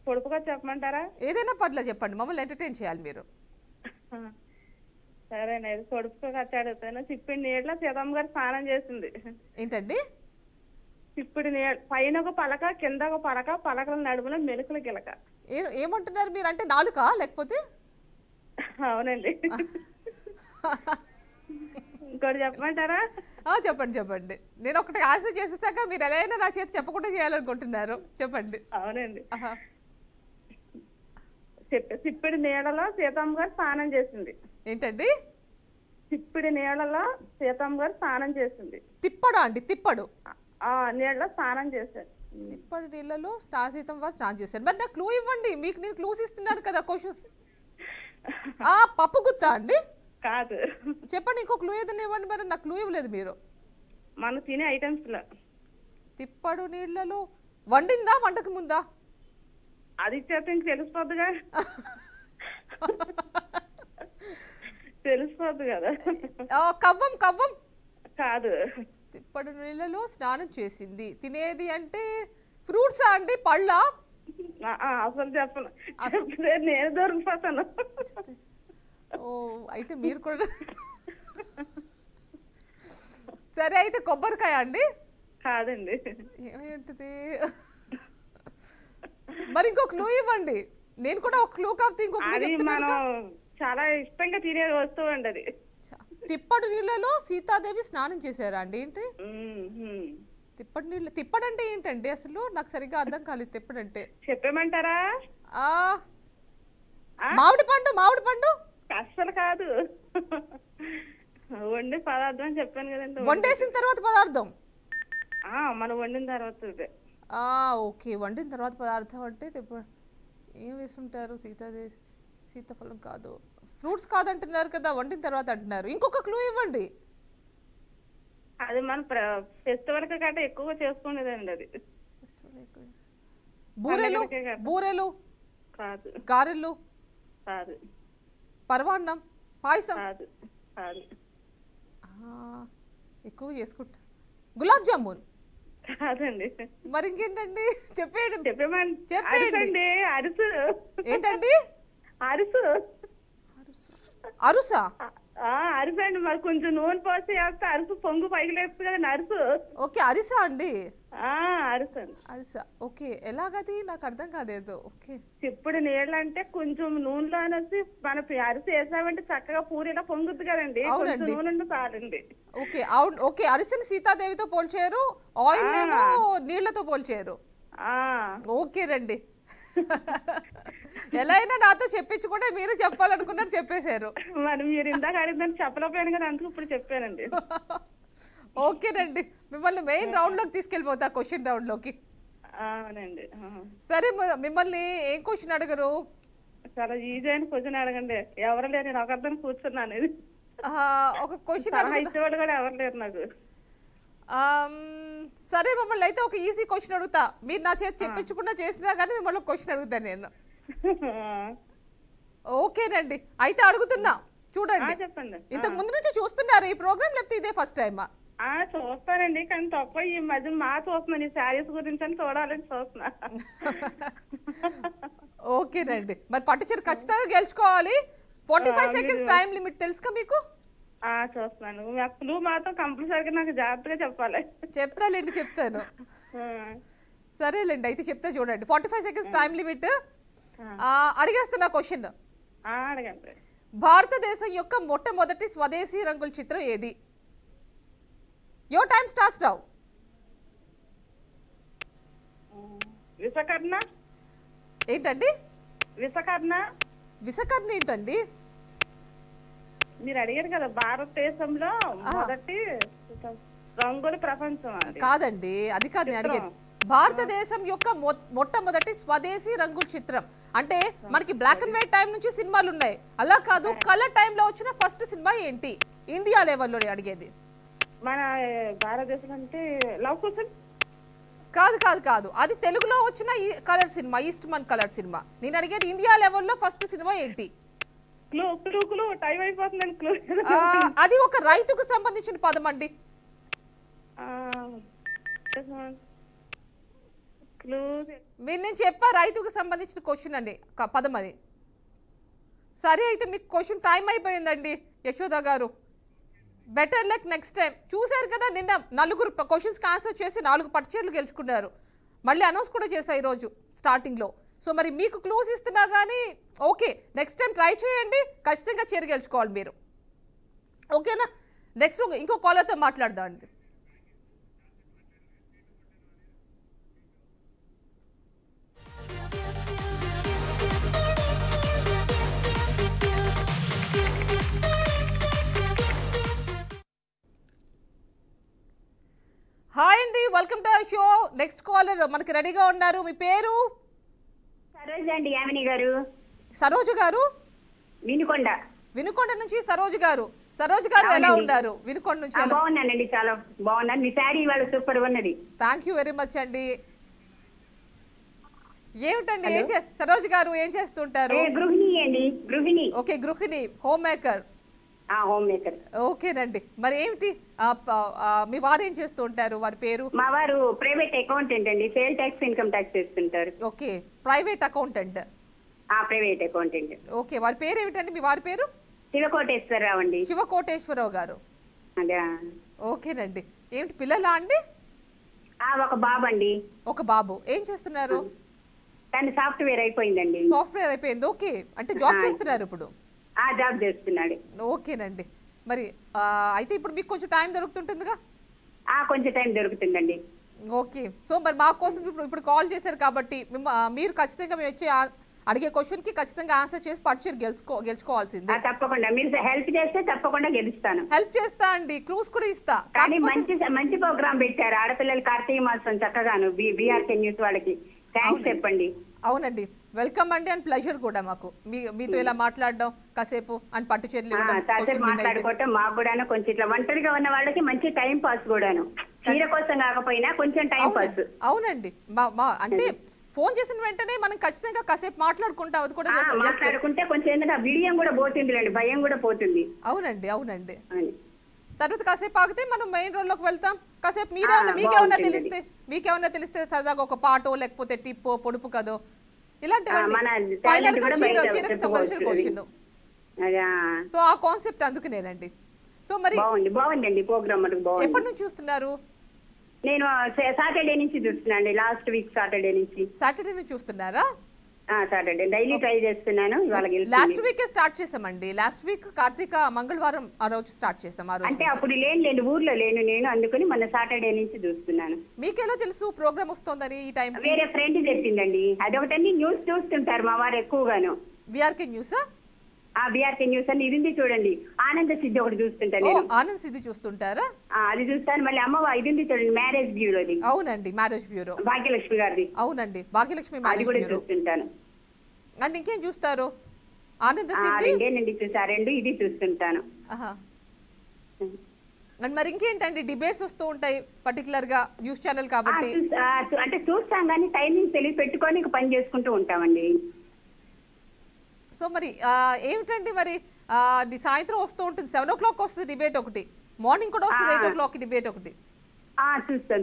పొడుపుగా చెప్పమంటారా? ఏదైనా పట్ల చెప్పండి, మమ్మల్ని ఎంటర్టైన్ చేయాలి మీరు. సరేనండి, పొడుపుగా అడుగుతాను. చిప్పిడి నీళ్ళ సీతమ్మ గారు స్నానం చేసింది. ఏంటండి? చిప్పిడి నీళ్ళ పైన ఒక పలక, కింద ఒక పలక, పలకల నడుములో మెలుకుల గిలక. ఏమంటున్నారు మీరు? అంటే నాలుక లేకపోతే? అవునండి. ఇంకోటి చెప్పమంటారా? చెప్పండి. నేను ఒకటి ఆన్సర్ చేసేసాక మీరు ఎలా అయినా నా చేతి చెప్పకుండా చేయాలనుకుంటున్నారు. చెప్పండి. అవునండి. చిప్పిడి నీళ్ళలో సీతమ్మ గారు స్నానం చేసింది. ఏంటండి? చిప్పిడి నీళ్ళలో సీతమ్మ గారు స్నానం చేసింది. తిప్పడా అండి? తిప్పడు నీళ్ళలో స్నానం చేశారు. తిప్పడి నీళ్ళలో సీతమ్మ గారు స్నానం చేశారు. మరి నాకు క్లూ ఇవ్వండి, మీకు నేను క్లూస్ ఇస్తున్నాను కదా. క్వశ్చన్ పప్పు గుత్తా అండి? కాదు. చెప్పండి, ఇంకో క్లూ ఏదైనా ఇవ్వండి. మరి నాకు క్లూ ఇవ్వలేదు మీరు. మనం తినే ఐటమ్స్ లో. తిప్పడు నీళ్ళలో వండిందా, వంటకు ముందా? అది చేత ఇంక తెలిసిపోద్దుగా. తెలిసిపోద్దు కదా. కవ్వం కాదు. తిప్పడు నీళ్ళలో స్నానం చేసింది. తినేది అంటే ఫ్రూట్సా అండి, పళ్ళా? అసలు చెప్పను, నేను దొరికిపోతాను. అయితే మీరు కూడా. సరే, అయితే కొబ్బరికాయ అండి? కాదండి. ఏమేంటిది? మరి ఇంకో క్లూ ఇవ్వండి. నేను కూడా ఒక క్లూ కాకపోతే ఇంకొక clue అది చెప్తున్నాను మనం కదా. చాలా ఇష్టంగా తినే వస్తువు అండి అది. తిప్పటి నీళ్ళలో సీతాదేవి స్నానం చేశారా అండి? ఏంటి తిప్పటి నీళ్ళు? తిప్పడంటే ఏంటండి అసలు? నాకు సరిగ్గా అర్థం కాలేదు తిప్పడంటే. చెప్పేమంటారా? ఆ మామిడి పండు. అస్సలు కాదు. వండే పదార్థం అని చెప్పాను కదండి. వండేసిన తర్వాత పదార్థం. మనం వండిన తర్వాత ఇదే. ఓకే, వండిన తర్వాత పదార్థం అంటే ఏం వేసుంటారు? సీతాఫలం కాదు, ఫ్రూట్స్ కాదంటున్నారు కదా, వండిన తర్వాత అంటున్నారు. ఇంకొక క్లూ ఇవ్వండి. అది మన ఫెస్టివల్ గట్రా ఎక్కువగా చేసుకునేదండి అది. బూరెలు కాదు, గారెలు కాదు, పరవాన్నం, పాయసం కాదు, కాదు, ఎక్కువ చేసుకుంటా. గులాబ్ జామున్ కాదండి. మరి ఇంకేంటండి? చెప్పేయండి. చెప్పండి. అరుసు. ఏంటండి? అరుసు. అరుసా? అరుసు అండి. మరి కొంచెం నూనె పోసి వేస్తే అరుసు పొంగు పైకి లేస్తుంది కదండి అరుసు. ఓకే, అరిసా అండి. అరుసు అండి. అరిసా, ఓకే. ఎలాగది నాకు అర్థం కాలేదు. ఓకే, ఇప్పుడు నీళ్ళు అంటే కొంచెం నూనెలో అనేసి మన అరిసి వేసామంటే చక్కగా పూరిలా పొంగుద్ది కదండి. కొంచెం నూనె చాలండి. ఓకే, అవును. ఓకే, అరిసెని సీతాదేవితో పోల్చారు, ఆయిల్ ఏమో నీళ్లతో పోల్చారు. ఓకేనండి. ఎలా అయినా నాతో చెప్పించి కూడా మీరు చెప్పాలనుకున్నారు, చెప్పేశారు. మరి మీరు ఇందాక అడిగిందని చెప్పలేకపోయాను కదా, అందుకు ఇప్పుడు చెప్పానండి. ఓకేనండి, మిమ్మల్ని మెయిన్ రౌండ్ లోకి తీసుకెళ్ళిపోతా, క్వశ్చన్ రౌండ్ లోకి. అవునండి. సరే, మిమ్మల్ని ఏం క్వశ్చన్ అడగరు? చాలా ఈజీ అయిన క్వశ్చన్ అడగండి. ఎవరు లేరు, నేను ఒకరితో కూర్చున్నాను. ఒక క్వశ్చన్ ఇచ్చేవాళ్ళు కూడా ఎవరు లేరు నాకు. సరే, మమ్మల్ని అయితే ఒక ఈజీ క్వశ్చన్ అడుగుతా. మీరు నా చేతి చెప్పించకుండా చేసినా కానీ మిమ్మల్ని ఒక క్వశ్చన్ అడుగుతాను నేను. ఓకేనండి, అయితే అడుగుతున్నా, చూడండి. చెప్పండి. ఇంతకు ముందు నుంచి చూస్తున్నారు ఈ ప్రోగ్రామ్, లేకపోతే ఇదే ఫస్ట్ టైమా? చూస్తానండి, కానీ తక్కువ. ఈ మధ్య చూస్తున్నాను, ఈ శారీస్ గురించి అని చూడాలని చూస్తున్నా. ఓకేనండి, మరి పట్టు చీర ఖచ్చితంగా గెలుచుకోవాలి. 45 seconds టైం లిమిట్ తెలుసుగా మీకు? చూస్తున్నాను. క్లూ మాత్రం కంపల్సరీగా నాకు జాగ్రత్తగా చెప్పాలి. చెప్తాను. సరేలేండి, అయితే చెప్తా చూడండి. 45 seconds టైం లిమిట్. అడిగేస్తున్నా క్వశ్చన్. అడగండి. భారతదేశం యొక్క మొట్టమొదటి స్వదేశీ రంగుల చిత్రం ఏది? Your time starts now. విసకర్ణ. ఏంటండి? విసకర్ణ ఏంటండి? మీరు అడిగారు కదా, భారతదేశంలో మొదటి రంగుల ప్రపంచం. కాదండి, అది కాదు నేను అడిగేది. భారతదేశం యొక్క మొట్టమొదటి స్వదేశీ రంగుల చిత్రం అంటే మనకి బ్లాక్ అండ్ వైట్ టైం నుంచి సినిమాలు ఉన్నాయి, అలా కాదు, కలర్ టైంలో వచ్చిన ఫస్ట్ సినిమా ఏంటి ఇండియా లెవెల్లో అడిగేది. మన భారతదేశం అంటే లవ్ కుశల్. కాదు, అది తెలుగులో వచ్చిన colour cinema, east Mann colour cinema. నేను అడిగేది ఇండియా లెవెల్లో ఫస్ట్ సినిమా ఏంటి? టైం అయిపోతుందండి. క్లూ అది ఒక రైతుకు సంబంధించిన పదం అండి. మీరు నేను చెప్పా, రైతుకు సంబంధించిన క్వశ్చన్ అండి, పదం అది. సరే, అయితే మీకు క్వశ్చన్ టైం అయిపోయిందండి యశోద గారు. Better luck next time. చూశారు కదా, నిన్న 4 క్వశ్చన్స్కి ఆన్సర్ చేసి 4 పట్టు చీరలు గెలుచుకున్నారు. మళ్ళీ అనౌన్స్ కూడా చేశారు ఈరోజు స్టార్టింగ్లో. సో మరి మీకు క్లూస్ ఇస్తున్నా కానీ ఓకే, నెక్స్ట్ టైం ట్రై చేయండి, ఖచ్చితంగా చీర గెలుచుకోవాలి మీరు. ఓకేనా? నెక్స్ట్ ఇంకో కాలర్తో మాట్లాడదాం అండి. హాయ్ అండి, welcome to our show. Next caller మనకి రెడీగా ఉన్నారు. మీ పేరు? సరోజ అండి. యామిని గారు. సరోజ గారు? వినుకొండ నుంచి సరోజ గారు. సరోజ గారు ఎలా ఉన్నారు? వినుకొండ నుంచి. బాగున్నానండి, చాలా బాగున్నాను. మీ శారీ ఇవాళ సూపర్ ఉన్నది. థ్యాంక్ యూ వెరీ మచ్ అండి. ఏమిటండి సరోజ గారు ఏం చేస్తుంటారు? గృహిణి. ఓకే, గృహిణి, హోమ్ మేకర్. ఓకేనండి, మరి ఏమిటి మీ వారు ఏం చేస్తూ ఉంటారు? వారి పేరు? మా వారు ప్రైవేట్ అకౌంటెంట్ అండి, సేల్ ట్యాక్స్ ఇన్కమ్ ట్యాక్స్ చేస్తుంటారు. Okay, private accountant. Private accountant. Okay, వారి పేరు ఏమిటండి? మీ వారి పేరు? శివకోటేశ్వరరావు అండి. శివకోటేశ్వరరావు గారు. ఓకేనండి, ఏమిటి పిల్లలా అండి? ఒక బాబు అండి. ఒక బాబు. ఏం చేస్తున్నారు? తను సాఫ్ట్వేర్ అయిపోయిందండి. సాఫ్ట్వేర్ అయిపోయింది. ఓకే, అంటే జాబ్ చేస్తున్నారు ఇప్పుడు? జాబ్ చేస్తున్నాడు. ఓకేనండి. మరి అయితే ఇప్పుడు మీకు కొంచెం టైం దొరుకుతుంటుందిగా? కొంచెం టైం దొరుకుతుందండి. ఓకే. సో మరి మా కోసం ఇప్పుడు కాల్ చేశారు కాబట్టి మీరు ఖచ్చితంగా మేము వచ్చి అడిగే క్వశ్చన్ కి ఖచ్చితంగా ఆన్సర్ చేసి పట్టుచీర గెలుచుకోవాల్సిందే. తప్పకుండా మీరు హెల్ప్ చేస్తే తప్పకుండా గెలుస్తాను. హెల్ప్ చేస్తా అండి, క్లూస్ కూడా ఇస్తా. కానీ మంచి ప్రోగ్రామ్ పెట్టారు. ఆడపిల్లలు కార్తీక మాసం చక్కగాను బీఆర్కే న్యూస్ వాళ్ళకి థ్యాంక్స్ చెప్పండి. అవునండి, వెల్కమ్ అండి, అండ్ ప్లెజర్ కూడా మాకు మీతో ఇలా మాట్లాడడం కాసేపు అండ్ పట్టుచీరలు కాసేపు మాట్లాడుకోవటం మాకు కూడాను. కొంచెం ఇట్లా ఒంటరిగా ఉన్న వాళ్ళకి మంచి టైం పాస్ కూడాను, చీర కోసం కాకపోయినా కొంచెం టైం పాస్. అవునండి, అంటే ఫోన్ చేసిన వెంటనే మనం ఖచ్చితంగా కాసేపు మాట్లాడుకుంటాం. అది కూడా మాట్లాడుకుంటే కొంచెం ఎందుకంటే బిడియం కూడా పోతుంది, భయం కూడా పోతుంది. అవునండి అవునండి. తర్వాత కాసేపు ఆగితే మనం మెయిన్ రోల్ లోకి వెళ్తాం. కాసేపు మీకేమన్నా తెలిస్తే సరదాగా ఒక పాటో లేకపోతే టిప్పో పొడుపు కదో ఇలాంటివన్నీ ఫైనల్ గా చీరకు సంబంధించిన క్వశ్చన్. సో ఆ కాన్సెప్ట్ అందుకునేనండి. సో మరి బాగుందండి ప్రోగ్రామ్. ఎప్పటి నుంచి చూస్తున్నారు? నేను సాటర్డే నుంచి చూస్తున్నాను. లాస్ట్ వీక్ సాటర్డే నుంచి చూస్తున్నారా? సాటర్డే డైలీ ట్రై చేస్తున్నాను. లాస్ట్ వీక్ స్టార్ట్ చేసామండి. లాస్ట్ వీక్ కార్తీక మంగళవారం ఆ రోజు స్టార్ట్ చేసాం. అంటే అప్పుడు లేను, ఊర్లో లేను నేను, అందుకని మన సాటర్డే నుంచి చూస్తున్నాను. మీకెలా తెలుసు ప్రోగ్రామ్ వస్తుందని? ఈ టైం వేరే ఫ్రెండ్ చెప్పిందండి. అదొకటండి. న్యూస్ చూస్తుంటారు మా వారు ఎక్కువగాను. బీఆర్కే న్యూస్? బీఆర్కే న్యూస్ అని ఇది చూడండి. ఆనంద సిద్ధి ఒకటి చూస్తుంటాను. ఆనంద్ సిద్ధి చూస్తుంటారా? అది చూస్తాను. మళ్ళీ ఇది చూడండి, మ్యారేజ్ బ్యూరోది. అవునండి, మ్యారేజ్ బ్యూరో భాగ్యలక్ష్మి గారిది. అవునండి, భాగ్యలక్ష్మి మ్యారేజ్ బ్యూరో చూస్తుంటాను. అండ్ ఇంకేం చూస్తారు? ఆనంద సిద్ధి ఇది చూస్తుంటాను. అండ్ మరి ఇంకేంటండి డిబేట్స్ వస్తూ ఉంటాయి పర్టికులర్ గా న్యూస్ ఛానల్ కాబట్టి? అంటే చూస్తాం కానీ టైమింగ్ తెలిసి పెట్టుకొని పని చేసుకుంటూ ఉంటామండి. సో మరి ఏమిటండి మరి సాయంత్రం వస్తూ ఉంటుంది, 7 o'clock వస్తుంది డిబేట్ ఒకటి, మార్నింగ్ కూడా వస్తుంది 8 o'clock డిబేట్ ఒకటి.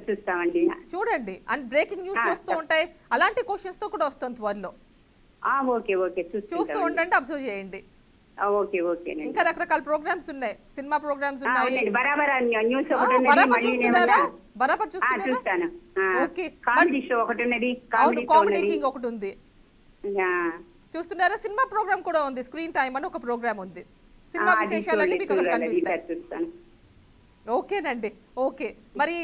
చూస్తామండి. చూడండి, అండ్ బ్రేకింగ్ న్యూస్ వస్తూ ఉంటాయి. అలాంటి క్వశ్చన్స్ తో కూడా వస్తుంది త్వరలో. చూస్తూ ఉండండి, అబ్జర్వ్ చేయండి. ఇంకా రకరకాల ప్రోగ్రామ్స్ ఉన్నాయి, సినిమా ప్రోగ్రామ్స్ ఉన్నాయి. బరాబర్ చూస్తున్నారా? బరాబర్ చూస్తున్నారా? ఓకే. కామెడీ కింగ్ ఒకటి ఉంది చూస్తున్నారా? సినిమా ప్రోగ్రామ్ కూడా ఉంది, స్క్రీన్ టైమ్ అని ఒక ప్రోగ్రామ్ ఉంది. సినిమా విశేషాలన్నీ మీకు అక్కడ కనిపిస్తాయి. ఓకేనండి. ఓకే, మరి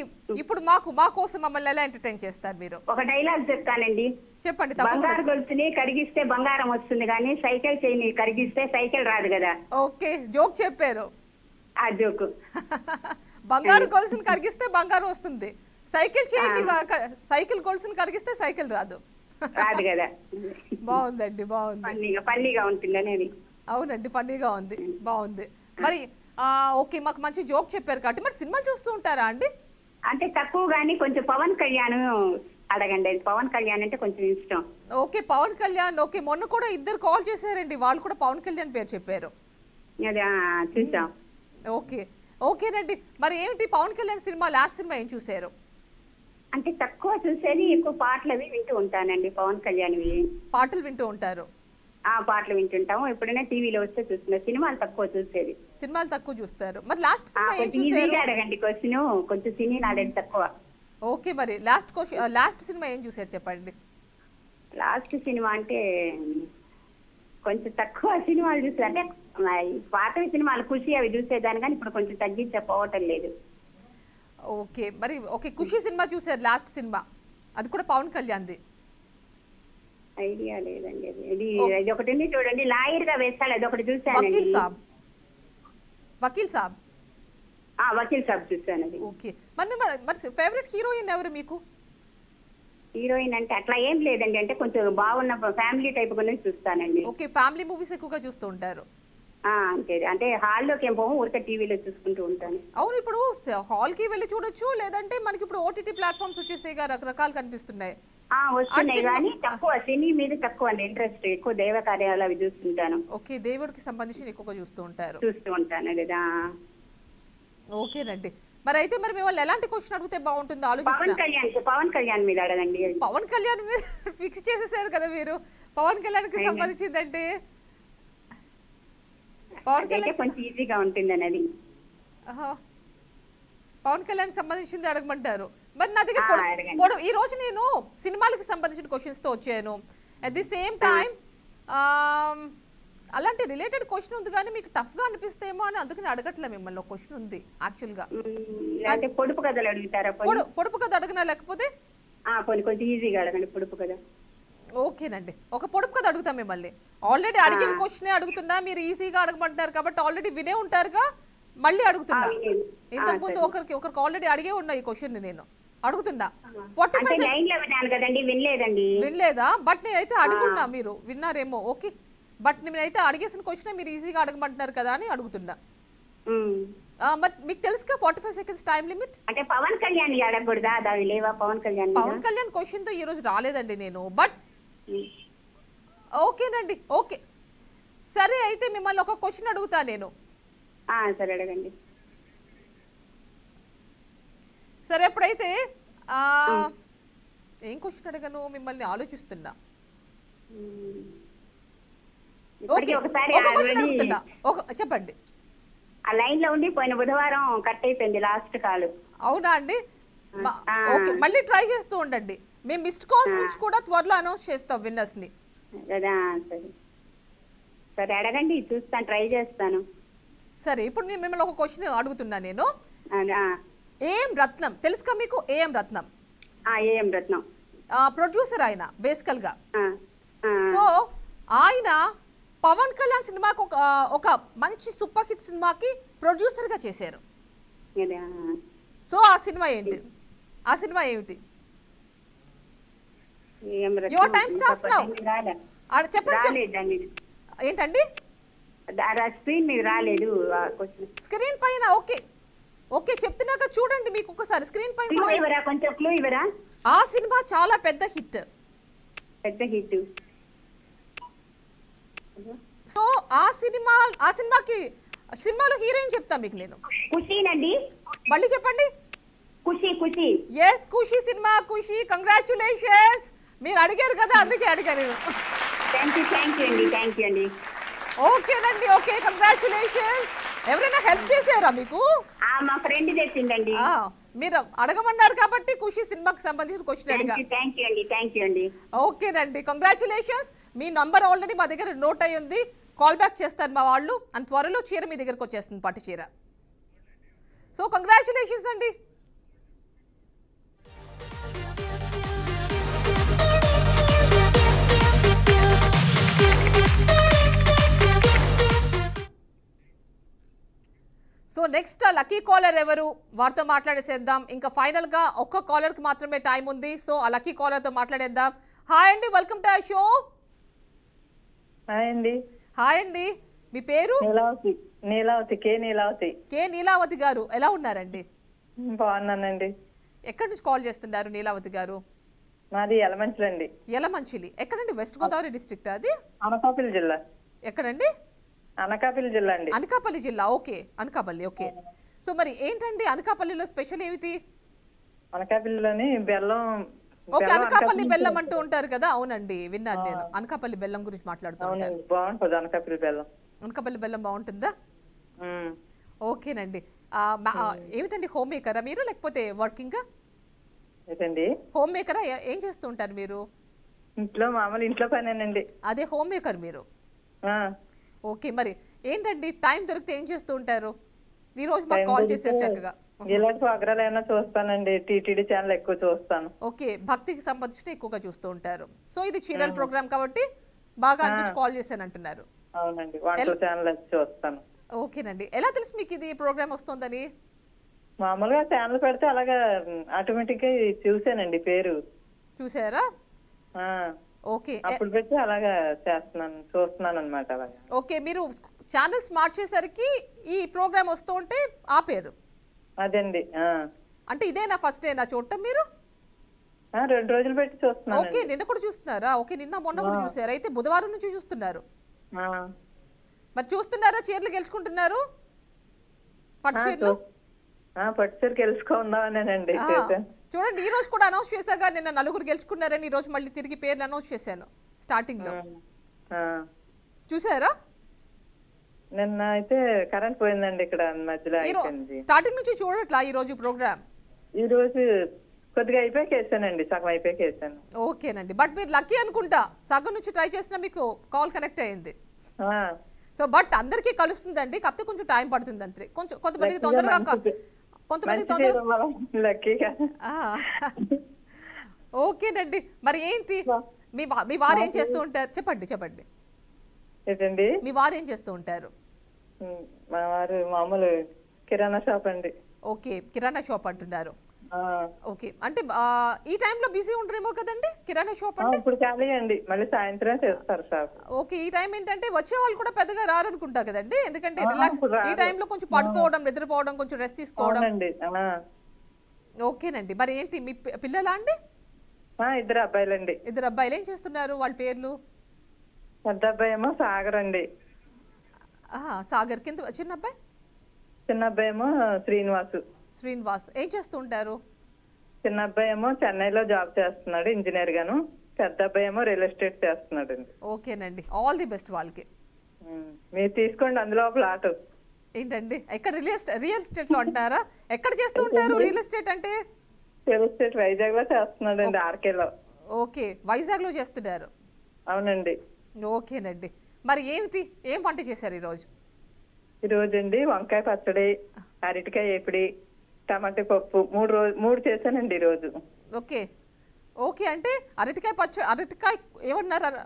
ఇప్పుడు మా కోసం మమ్మల్ని ఎలా ఎంటర్టైన్ చేస్తారు మీరు? ఒక డైలాగ్ చెప్తానండి, చెప్పండి. బంగారు గొలుసుని కరిగిస్తే బంగారం వస్తుంది, కానీ సైకిల్ చైన్ కరిగిస్తే సైకిల్ రాదు కదా. ఓకే, జోక్ చెప్పారు. ఆ జోక్. బంగారు గొలుసుని కరిగిస్తే బంగారం వస్తుంది, సైకిల్ గొలుసుని కరిగిస్తే సైకిల్ రాదు కదా. బాగుందండి, బాగుంది, ఫన్నీగా ఉంటుంది అనేది. అవునండి, ఫన్నీగా ఉంది, బాగుంది. మరి ఓకే, మాకు మంచి జోక్ చెప్పారు కాబట్టి మరి సినిమాలు చూస్తూ ఉంటారా అండి? అంటే తక్కువ గానీ కొంచెం పవన్ కళ్యాణ్ అడగండి. పవన్ కళ్యాణ్ అంటే కొంచెం ఇష్టం. ఓకే, పవన్ కళ్యాణ్. ఓకే, మొన్న కూడా ఇద్దరు కాల్ చేశారండి, వాళ్ళు కూడా పవన్ కళ్యాణ్ పేరు చెప్పారు. చూసాం. ఓకే, ఓకేనండి. మరి ఏమిటి Pawan Kalyan cinema last cinema ఏం చూసారు? అంటే తక్కువ చూసేది, ఎక్కువ పాటలు అవి వింటూ ఉంటానండి. పవన్ కళ్యాణ్ పాటలు వింటూ ఉంటారు? పాటలు వింటుంటాము. ఎప్పుడైనా టీవీలో వస్తే చూస్తున్నా. సినిమాలు తక్కువ చూసేది. సినిమాలు తక్కువ చూస్తారు. మరి లాస్ట్ సినిమా ఏం చూసారు? అడగండి క్వశ్చన్, కొంచెం సినీ నాలెడ్జ్ తక్కువ. ఓకే, మరి లాస్ట్ సినిమా ఏం చూసారు చెప్పండి? లాస్ట్ సినిమా అంటే కొంచెం తక్కువ సినిమాలు చూసారు. అంటే పాత సినిమాలు ఖుషి అవి చూసేదాన్ని, కానీ ఇప్పుడు కొంచెం తగ్గించకపోవటం లేదు. ఓకే, మరి ఓకే, ఖుషి సినిమా చూసారు లాస్ట్ సినిమా, అది కూడా పవన్ కళ్యాణ్ది. ఐడియా లేదండి. ఇది ఒకటి ఉంది చూడండి, లాయర్ గా వేస్తాడు, అది ఒకటి చూసాను. వకీల్ సాబ్ చూసాను. ఓకే, మరి ఫేవరెట్ హీరోయిన్ ఎవరు మీకు? హీరోయిన్ అంటే అట్లా ఏం లేదండి, అంటే కొంచెం బాగున్న ఫ్యామిలీ టైప్ గురించి చూస్తానండి. ఓకే, ఫ్యామిలీ మూవీస్ ఎక్కువగా చూస్తూ ఉంటారు. అంతే, అంటే హాల్లోకి ఏం పోము, ఊరికే టీవీలో చూసుకుంటూ ఉంటాను. అవును, ఇప్పుడు హాల్ కి వెళ్ళి చూడొచ్చు, లేదంటే మనకి ఇప్పుడు ఓటీటీ ప్లాట్ఫామ్స్ వచ్చేసాయి, రకరకాలు కనిపిస్తున్నాయి. వస్తున్నాయి కానీ తక్కువ, సినీ మీద తక్కువ ఇంట్రెస్ట్, ఎక్కువ దైవ కార్యాలు అవి చూస్తుంటాను. ఓకే, దేవుడికి సంబంధించి ఎక్కువగా చూస్తూ ఉంటాను కదా. ఓకేనండి. మరి అయితే మరి మిమ్మల్ని ఎలాంటి క్వశ్చన్ అడిగితే బాగుంటుంది ఆలోచిస్తున్నారు? పవన్ కళ్యాణ్ మీద అడగండి. పవన్ కళ్యాణ్ మీద ఫిక్స్ చేసేసారు కదా మీరు. పవన్ కళ్యాణ్ కి సంబంధించిందంటే పవన్ కళ్యాణ్ కొంచెం ఈజీగా ఉంటుంది అనేది. పవన్ కళ్యాణ్ సంబంధించింది అడగమంటారు. మరి నా దగ్గర అడగండి. ఈ రోజు నేను సినిమాలకు సంబంధించిన క్వశ్చన్స్ తో వచ్చాను. అట్ ది సేమ్ టైం అలాంటి రిలేటెడ్ క్వశ్చన్ ఉంది కానీ మీకు టఫ్ గా అనిపిస్తేమో అని అందుకని అడగట్లే మిమ్మల్ని. ఒక క్వశ్చన్ ఉంది యాక్చువల్ గా. అంటే పొడుపు కథలు అడుగుతారా? పొడుపు కథ అడగనా లేకపోతే కొంచెం ఈజీగా అడగండి పొడుపు కథ. ఓకేనండి, ఒక పొడుపు కథ అడుగుతా మిమ్మల్ని. ఆల్రెడీ అడిగిన క్వశ్చనే అడుగుతున్నా, మీరు ఈజీగా అడగమంటున్నారు కాబట్టి ఆల్రెడీ వినే ఉంటారుగా, మళ్ళీ అడుగుతున్నా. ఇంతకు ముందు ఒకరికి ఆల్రెడీ అడిగే ఉన్నా ఈ క్వశ్చన్ నేను అడుగుతున్నా. 45 వినలేదా? బట్ నేనైతే అడుగున్నా, మీరు విన్నారేమో. ఓకే, బట్ నేనైతే అడిగేసిన క్వశ్చన్ మీరు ఈజీగా అడగమంటున్నారు కదా అని అడుగుతున్నా. బట్ మీకు తెలుసుగా 45 సెకండ్స్ టైం లిమిట్. అంటే పవన్ కళ్యాణ్ అడగకూడదా? దావి లేవా పవన్ కళ్యాణ్ క్వశ్చన్ తో ఈ రోజు రాలేదండి నేను. బట్ ఓకేనండి, ఓకే సరే. అయితే మిమ్మల్ని ఒక క్వశ్చన్ అడుగుతా నేను. సరే అడగండి. సరే, ఎప్పుడైతే ఏం క్వశ్చన్ అడగను మిమ్మల్ని ఆలోచిస్తున్నా. చెప్పండి. ఆ లైన్ లో ఉండి పోయిన బుధవారం కట్ అయిపోయింది లాస్ట్ కాల్. అవునా అండి? ఓకే, మళ్ళీ ట్రై చేస్తూ ఉండండి. మేము మిస్డ్ కాల్స్ నుంచి కూడా త్వరలో అనౌన్స్ చేస్తాం విన్నర్స్ ని. సరే అడగండి, చూస్తాను, ట్రై చేస్తాను. సరే, ఇప్పుడు నేను మిమ్మల్ని ఒక క్వశ్చన్ అడుగుతున్నా నేను. ఏఎం రత్నం తెలుసుగా మీకు? ఏఎం రత్నం ప్రొడ్యూసర్ ఆయన బేసికల్ గా. సో ఆయన పవన్ కళ్యాణ్ సినిమాకు ఒక మంచి సూపర్ హిట్ సినిమాకి ప్రొడ్యూసర్ గా చేశారు. సో ఆ సినిమా ఏంటి? Your time starts now. చెప్పండి. ఏంటండి? స్క్రీన్ మీద రాలేదు. స్క్రీన్ పైన ఓకే చెప్తున్నాక చూడండి. మీకు ఒకసారి స్క్రీన్ పైన కొంచెం క్లూ ఇవ్వరా? ఆ సినిమా చాలా పెద్ద హిట్. సో ఆ సినిమాలో హీరోయిన్ చెప్తా మీకు నేను. ఖుషీనండి. మళ్ళీ చెప్పండి. ఖుషి. yes, ఖుషి సినిమా. ఖుషి, కంగ్రాచులేషన్స్. మీరు అడిగారు కదా, అందుకే అడిగాను నేను. థ్యాంక్ యూ అండి. ఓకేనండి, ఓకే, కంగ్రాచులేషన్స్. ఎవరైనా హెల్ప్ చేశారా మీకు? మా ఫ్రెండ్ తెచ్చిందండి. మీరు అడగమన్నారు కాబట్టి ఖుషి సినిమాకి సంబంధించిన క్వశ్చన్ అడిగా. థ్యాంక్ యూ అండి. ఓకేనండి, కంగ్రాచులేషన్స్. మీ నంబర్ ఆల్రెడీ మా దగ్గర నోట్ అయ్యి ఉంది. కాల్ బ్యాక్ చేస్తారు మా వాళ్ళు. అండ్ త్వరలో చీర మీ దగ్గరకు వచ్చేస్తుంది, పట్టు చీర. సో కంగ్రాచులేషన్స్ అండి. సో నెక్స్ట్ లక్కీ కాలర్ ఎవరు, వారితో మాట్లాడేసేద్దాం. ఇంకా ఫైనల్ గా ఒక్క కాలర్ కి మాత్రమే టైం ఉంది. సో ఆ లక్కీ కాలర్ తో మాట్లాడేద్దాం. హాయ్ అండి, welcome to our show. Hi అండి, మీ పేరు? కే నీలావతి గారు. ఎలా ఉన్నారండి? బాగున్నానండి. ఎక్కడి నుంచి కాల్ చేస్తున్నారు నీలావతి గారు? మాది యలమంచిలి. యలమంచిలి ఎక్కడండి? వెస్ట్ గోదావరి డిస్ట్రిక్ట్ అది? అనకాపల్లి జిల్లా. ఎక్కడండి? అనకాపల్లి జిల్లా అండి. అనకాపల్లి జిల్లా. ఓకే, అనకాపల్లి. ఓకే, సో మరి ఏంటండి అనకాపల్లిలో స్పెషల్ ఏమిటి? అనకాపల్లిలోని బెల్లం. ఓకే, అనకాపల్లి బెల్లం అంటూ ఉంటారు కదా. అవునండి, విన్నాను నేను. అనకాపల్లి బెల్లం గురించి మాట్లాడుతూ ఉంటాను. బాగుంటుంది అనకాపల్లి బెల్లం. అనకాపల్లి బెల్లం బాగుంటుందా? ఓకేనండి. ఏమిటండి, హోమ్ మేకరా మీరు లేకపోతే వర్కింగ్? హోమ్ మేకరా? ఏం చేస్తూ ఉంటారు మీరు? ఇంట్లో మామూలు ఇంట్లో పనేనండి. అదే హోమ్ మేకర్ మీరు? ఓకే, మరి ఏంటండి టైం దొరికితే ఏం చేస్తూ ఉంటారు? ఈ రోజు మాకు కాల్ చేశారు చక్కగా. ఇలాంటి ప్రోగ్రాలు ఏమైనా చూస్తానండి. టీటీడీ ఛానల్ ఎక్కువ చూస్తాను. ఓకే, భక్తికి సంబంధించిన ఎక్కువగా చూస్తూ ఉంటారు. సో ఇది చీరల్ ప్రోగ్రామ్ కాబట్టి బాగా అనిపించి కాల్ చేశాను అంటున్నారు. అవునండి, వంటల ఛానల్ చూస్తాను. ఓకేనండి, ఎలా తెలుసు మీకు ఇది ప్రోగ్రామ్ వస్తుందని? మామూలుగా ఛానల్ పెడితే అలాగా ఆటోమేటిక్ గా చూసానండి, పేరు చూసారా? ఓకే, అప్పుడు పెట్టి అలాగా చూస్తున్నాను అనమాట. అలాగా. ఓకే, మీరు ఛానల్స్ మార్చేసరికి ఈ ప్రోగ్రామ్ వస్తూ ఉంటే ఆ పేరు అదండి. అంటే ఇదేనా ఫస్ట్ డేనా చూడటం మీరు? 2 రోజులు పెట్టి చూస్తున్నాను. ఓకే, నిన్న కూడా చూస్తున్నారా? ఓకే, నిన్న మొన్న కూడా చూసారు. అయితే బుధవారం నుంచి చూస్తున్నారు. మరి చూస్తున్నారా? చీరలు గెలుచుకుంటున్నారు? పట్టు చీరలు గెలుచుకుందామనేనండి. చూడండి, ఈ రోజు కూడా అనౌన్స్ చేశాగా, నిన్న 4 గెలుచుకున్నారని. ఈ రోజు మళ్ళీ తిరిగి పేర్లు అనౌన్స్ చేశాను స్టార్టింగ్ లో. చూసారా? నిన్న అయితే కరెంట్ పోయిందండి ఇక్కడ మధ్యలో. స్టార్టింగ్ నుంచి చూడట్లా ఈ రోజు ప్రోగ్రామ్? ఈ రోజు కొద్దిగా అయిపోయాక వేసానండి, సగం అయిపోయాక వేసాను. ఓకేనండి, బట్ మీరు లక్కీ అనుకుంటా, సగం నుంచి ట్రై చేసినా మీకు కాల్ కనెక్ట్ అయ్యింది. సో బట్ అందరికీ కలుస్తుందండి, కాకపోతే కొంచెం టైం పడుతుంది అంతే. కొంచెం కొంతమందికి తొందరగా లక్కీగా. ఓకేనండి, మరి ఏంటి మీ వారు ఏం చేస్తూ ఉంటారు? చెప్పండి చెప్పండి. ఏంటండి? మీ వారు ఏం చేస్తూ ఉంటారు? మా వారు మామూలు కిరాణా షాప్ అండి. ఓకే, కిరాణా షాప్ అంటున్నారు. ఓకే, అంటే ఈ టైంలో బిజీ ఉంటారేమో కదండి కిరాణా షాప్ అంటే? ఇప్పుడు ఖాళీ అండి, మళ్ళీ సాయంత్రం చేస్తారు షాప్. ఓకే, ఈ టైం ఏంటంటే వచ్చే వాళ్ళు కూడా పెద్దగా రారనుకుంటా కదండి, ఎందుకంటే రిలాక్స్ ఈ టైంలో కొంచెం పడుకోవడం, నిద్రపోవడం, కొంచెం రెస్ట్ తీసుకోవడం. ఓకేనండి, మరి ఏంటి మీ పిల్లలా అండి? 2 అబ్బాయిలండి. 2 అబ్బాయిలు. ఏం చేస్తున్నారు వాళ్ళ పేర్లు? పెద్ద అబ్బాయి ఏమో సాగర్ అండి. సాగర్. కింద చిన్న అబ్బాయి? చిన్న అబ్బాయి ఏమో శ్రీనివాస్. శ్రీనివాస్ ఏం చేస్తూ ఉంటారు? చిన్న అబ్బాయి ఏమో చెన్నైలో జాబ్ చేస్తున్నాడు ఇంజనీర్ గాను, పెద్ద అబ్బాయి ఏమో రియల్ ఎస్టేట్ చేస్తున్నాడు అండి. ఓకేనండి, ఆల్ ది బెస్ట్ వాళ్ళకి. మీరు తీసుకోండి అందులో ప్లాట్. ఏంటండి, ఎక్కడ? రియల్ ఎస్టేట్ లో అంటారా? ఎక్కడ చేస్తూ ఉంటారు రియల్ ఎస్టేట్ అంటే? రియల్ ఎస్టేట్ వైజాగ్ లో చేస్తున్నాడు అండి, ఆర్కేలో. ఓకే, వైజాగ్ లో చేస్తున్నారు. అవునండి. ఓకేనండి, మరి ఏం వంట చేశారు ఈరోజు? ఈరోజు అండి వంకాయ పచ్చడి, అరటికాయ ఏపిడి, టమాటా పప్పు, 3 చేశానండి ఈరోజు. ఓకే ఓకే, అంటే అరటికాయ ఏమన్నారు?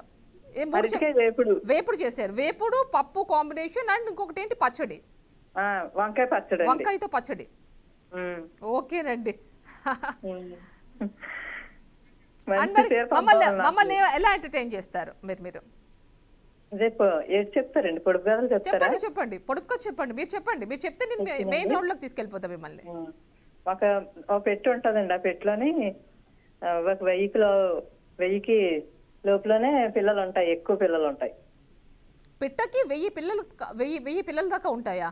వేపుడు చేశారు. వేపుడు పప్పు కాంబినేషన్ అండ్ ఇంకొకటి ఏంటి? పచ్చడి. వంకాయ పచ్చడి, వంకాయతో పచ్చడి. ఓకేనండి. మమ్మల్ని ఎలా ఎంటర్టైన్ చేస్తారు మీరు? రేపు ఏది చెప్తారండి? పొడుపు కథలు చెప్తారా? చెప్పండి, పొడుపు కథ చెప్పండి. మీరు చెప్తే నేను మెయిన్ రోడ్ లోకి తీసుకెళ్ళిపోతా మిమ్మల్ని. ఒక పెట్టి ఉంటదండి, ఆ పెట్టిలోని ఒక 1000కి లోపలనే పిల్లలు ఉంటాయి, ఎక్కువ పిల్లలు ఉంటాయి. పిట్టకి 1000 పిల్లల దాకా ఉంటాయా?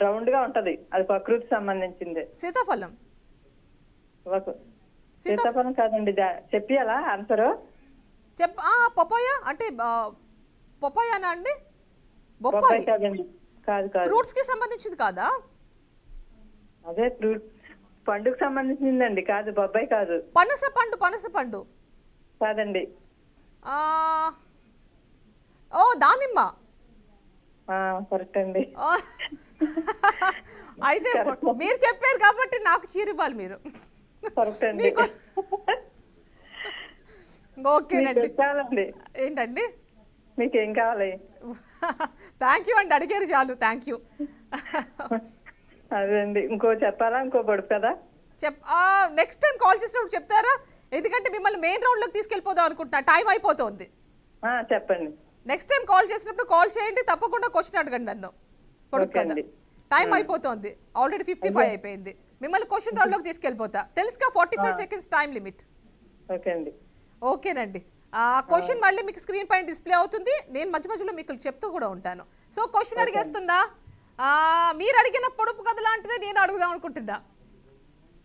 రౌండ్ గా ఉంటది, అది ప్రకృతి సంబంధించింది. సీతాఫలం? సీతాఫలం కాదండి, చెప్పియాలా ఆన్సర్? పపాయ అంటే పపాయానా అండి? బొప్పాయి కాదండి, కాదు. ఫ్రూట్స్ కి సంబంధించింది కాదా? అదే ఫ్రూట్ పండుకు సంబంధించిందండి, కాదు బొబ్బాయి కాదు. పనస పండు కాదండి. దానిమ్మ. కరెక్ట్ అండి. అయితే మీరు చెప్పారు కాబట్టి నాకు చీరివ్వాలి మీరు. కరెక్ట్ అండి. ఓకేనండి. ఏంటండి మీకేం కావాలి? థ్యాంక్ యూ అండి, అడిగారు చాలు, థ్యాంక్ యూ. అదే అండి, ఇంకో చెప్పాలా? ఇంకో పొడుపు కదా నెక్స్ట్ టైం కాల్ చేసినప్పుడు చెప్తారా? ఎందుకంటే మిమ్మల్ని మెయిన్ రౌండ్ లోకి తీసుకెళ్ళిపోదాం అనుకుంటున్నా, టైం అయిపోతుంది. చెప్పండి. నెక్స్ట్ టైం కాల్ చేసినప్పుడు కాల్ చేయండి, తప్పకుండా క్వశ్చన్ అడగండి నన్ను. పొడుపు కదా, టైం అయిపోతుంది, ఆల్రెడీ 55 అయిపోయింది. మిమ్మల్ని క్వశ్చన్ రౌండ్ లోకి తీసుకెళ్ళిపోతా, తెలుసుగా 45 సెకండ్స్ టైం లిమిట్. ఓకేనండి, క్వశ్చన్ మళ్ళీ మీకు స్క్రీన్ పైన డిస్ప్లే అవుతుంది, నేను మధ్యలో మీకు చెప్తూ కూడా ఉంటాను. సో క్వశ్చన్ అడిగేస్తున్నా, మీరు అడిగిన పొడుపు కథ లాంటిదే నేను అడుగుదాం అనుకుంటున్నా.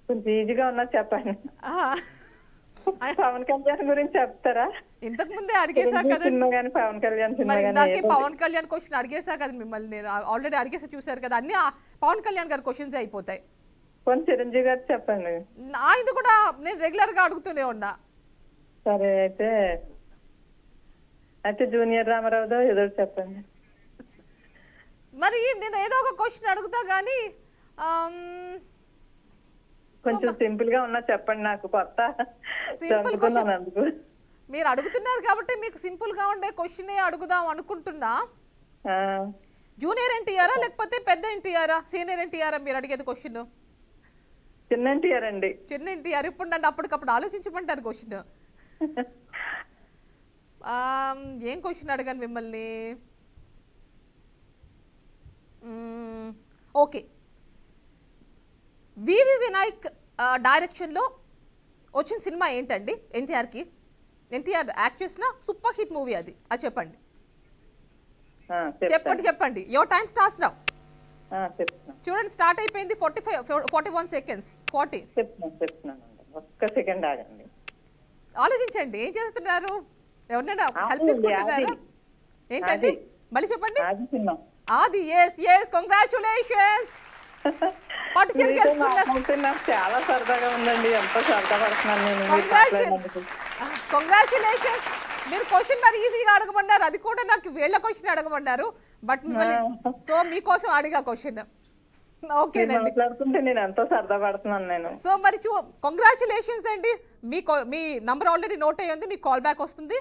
కొంచెం ఈజీగా ఉన్నా చెప్పండి. పవన్ కళ్యాణ్ గురించి చెప్తారా? ఇంతకు ముందే అడిగేసా కదా పవన్ కళ్యాణ్. పవన్ కళ్యాణ్ క్వశ్చన్ అడిగేసా కదా మిమ్మల్ని, నేను ఆల్రెడీ అడిగేసి చూసారు కదా, అన్ని పవన్ కళ్యాణ్ గారి క్వశ్చన్స్ అయిపోతాయి. కొంచెం చిరంజీవి గారు చెప్పండి. ఇది కూడా నేను రెగ్యులర్ గా అడుగుతూనే ఉన్నా. సరే అయితే జూనియర్ రామారావుదో ఏదో చెప్పండి. మరి నేను ఏదో ఒక క్వశ్చన్ అడుగుతా గానీ కొంచెం సింపుల్ గా ఉన్నా చెప్పండి, నాకు కొత్త. మీరు అడుగుతున్నారు కాబట్టి మీకు సింపుల్ గా ఉండే క్వశ్చనే అడుగుదాం అనుకుంటున్నా. జూనియర్ ఎన్టీఆరా లేకపోతే పెద్ద ఎన్టీఆరా, సీనియర్ ఎన్టీఆరా మీరు అడిగేది క్వశ్చన్? చిన్న ఎన్టీఆర్ అండి. చిన్న ఎన్టీఆర్. ఇప్పుడు నన్ను అప్పటికప్పుడు ఆలోచించమంటారు క్వశ్చన్. ఏం క్వశ్చన్ అడగాను మిమ్మల్ని? ఓకే, వివి వినాయక్ డైరెక్షన్లో వచ్చిన సినిమా ఏంటండి? ఎన్టీఆర్ యాక్ట్ చేసిన సూపర్ హిట్ మూవీ అది చెప్పండి. చెప్పండి. Your time starts now. చూడండి, స్టార్ట్ అయిపోయింది. 41 సెకండ్స్. 40. ఒక్క సెకండ్ ఆగండి, ఆలోచించండి. ఏం చేస్తున్నారు? ఎవరినైనా హెల్ప్ తీసుకుంటున్నారా? ఏంటండి మళ్ళీ చెప్పండి. ఆది. yes, congratulations. పట్టు చీర గెలుచుకున్నారు. నాకు చాలా సరదాగా ఉందండి, ఎంతో సరదా పడుతున్నాను నేను మీరు మాట్లాడినందుకు. కంగ్రాచులేషన్స్. మీరు క్వశ్చన్ మరి ఈజీగా అడగమన్నారు, అది కూడా నాకు వీళ్ళ క్వశ్చన్ అడగమన్నారు. బట్ సో మీకోసం అడిగా క్వశ్చన్. ఓకేనండి, మాట్లాడుతుంటే నేను ఎంతో సరదా పడుతున్నాను నేను. సో మరి కంగ్రాచులేషన్స్ అండి. మీ నంబర్ ఆల్రెడీ నోట్ అయ్యి ఉంది, మీకు కాల్ బ్యాక్ వస్తుంది.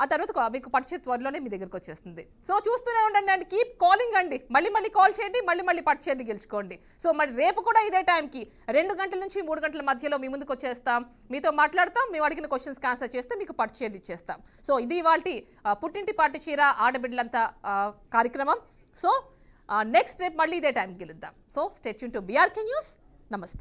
ఆ తర్వాత మీకు పట్టు త్వరలోనే మీ దగ్గరకు వచ్చేస్తుంది. సో చూస్తూనే ఉండండి అండి, కీప్ కాలింగ్ అండి. మళ్ళీ కాల్ చేయండి, మళ్ళీ పట్టు చీర గెలుచుకోండి. సో మరి రేపు కూడా ఇదే టైంకి 2 గంటల నుంచి 3 గంటల మధ్యలో మీ ముందుకు వచ్చేస్తాం, మీతో మాట్లాడతాం, మేము అడిగిన క్వశ్చన్స్కి ఆన్సర్ చేస్తే మీకు పట్టు చీర ఇచ్చేస్తాం. సో ఇది ఇవాల్టి పుట్టింటి పట్టు చీర ఆడబిడ్డలంతా కార్యక్రమం. సో నెక్స్ట్ రేపు మళ్ళీ ఇదే టైంకి గెలుద్దాం. So stay tune to BRK news. నమస్తే.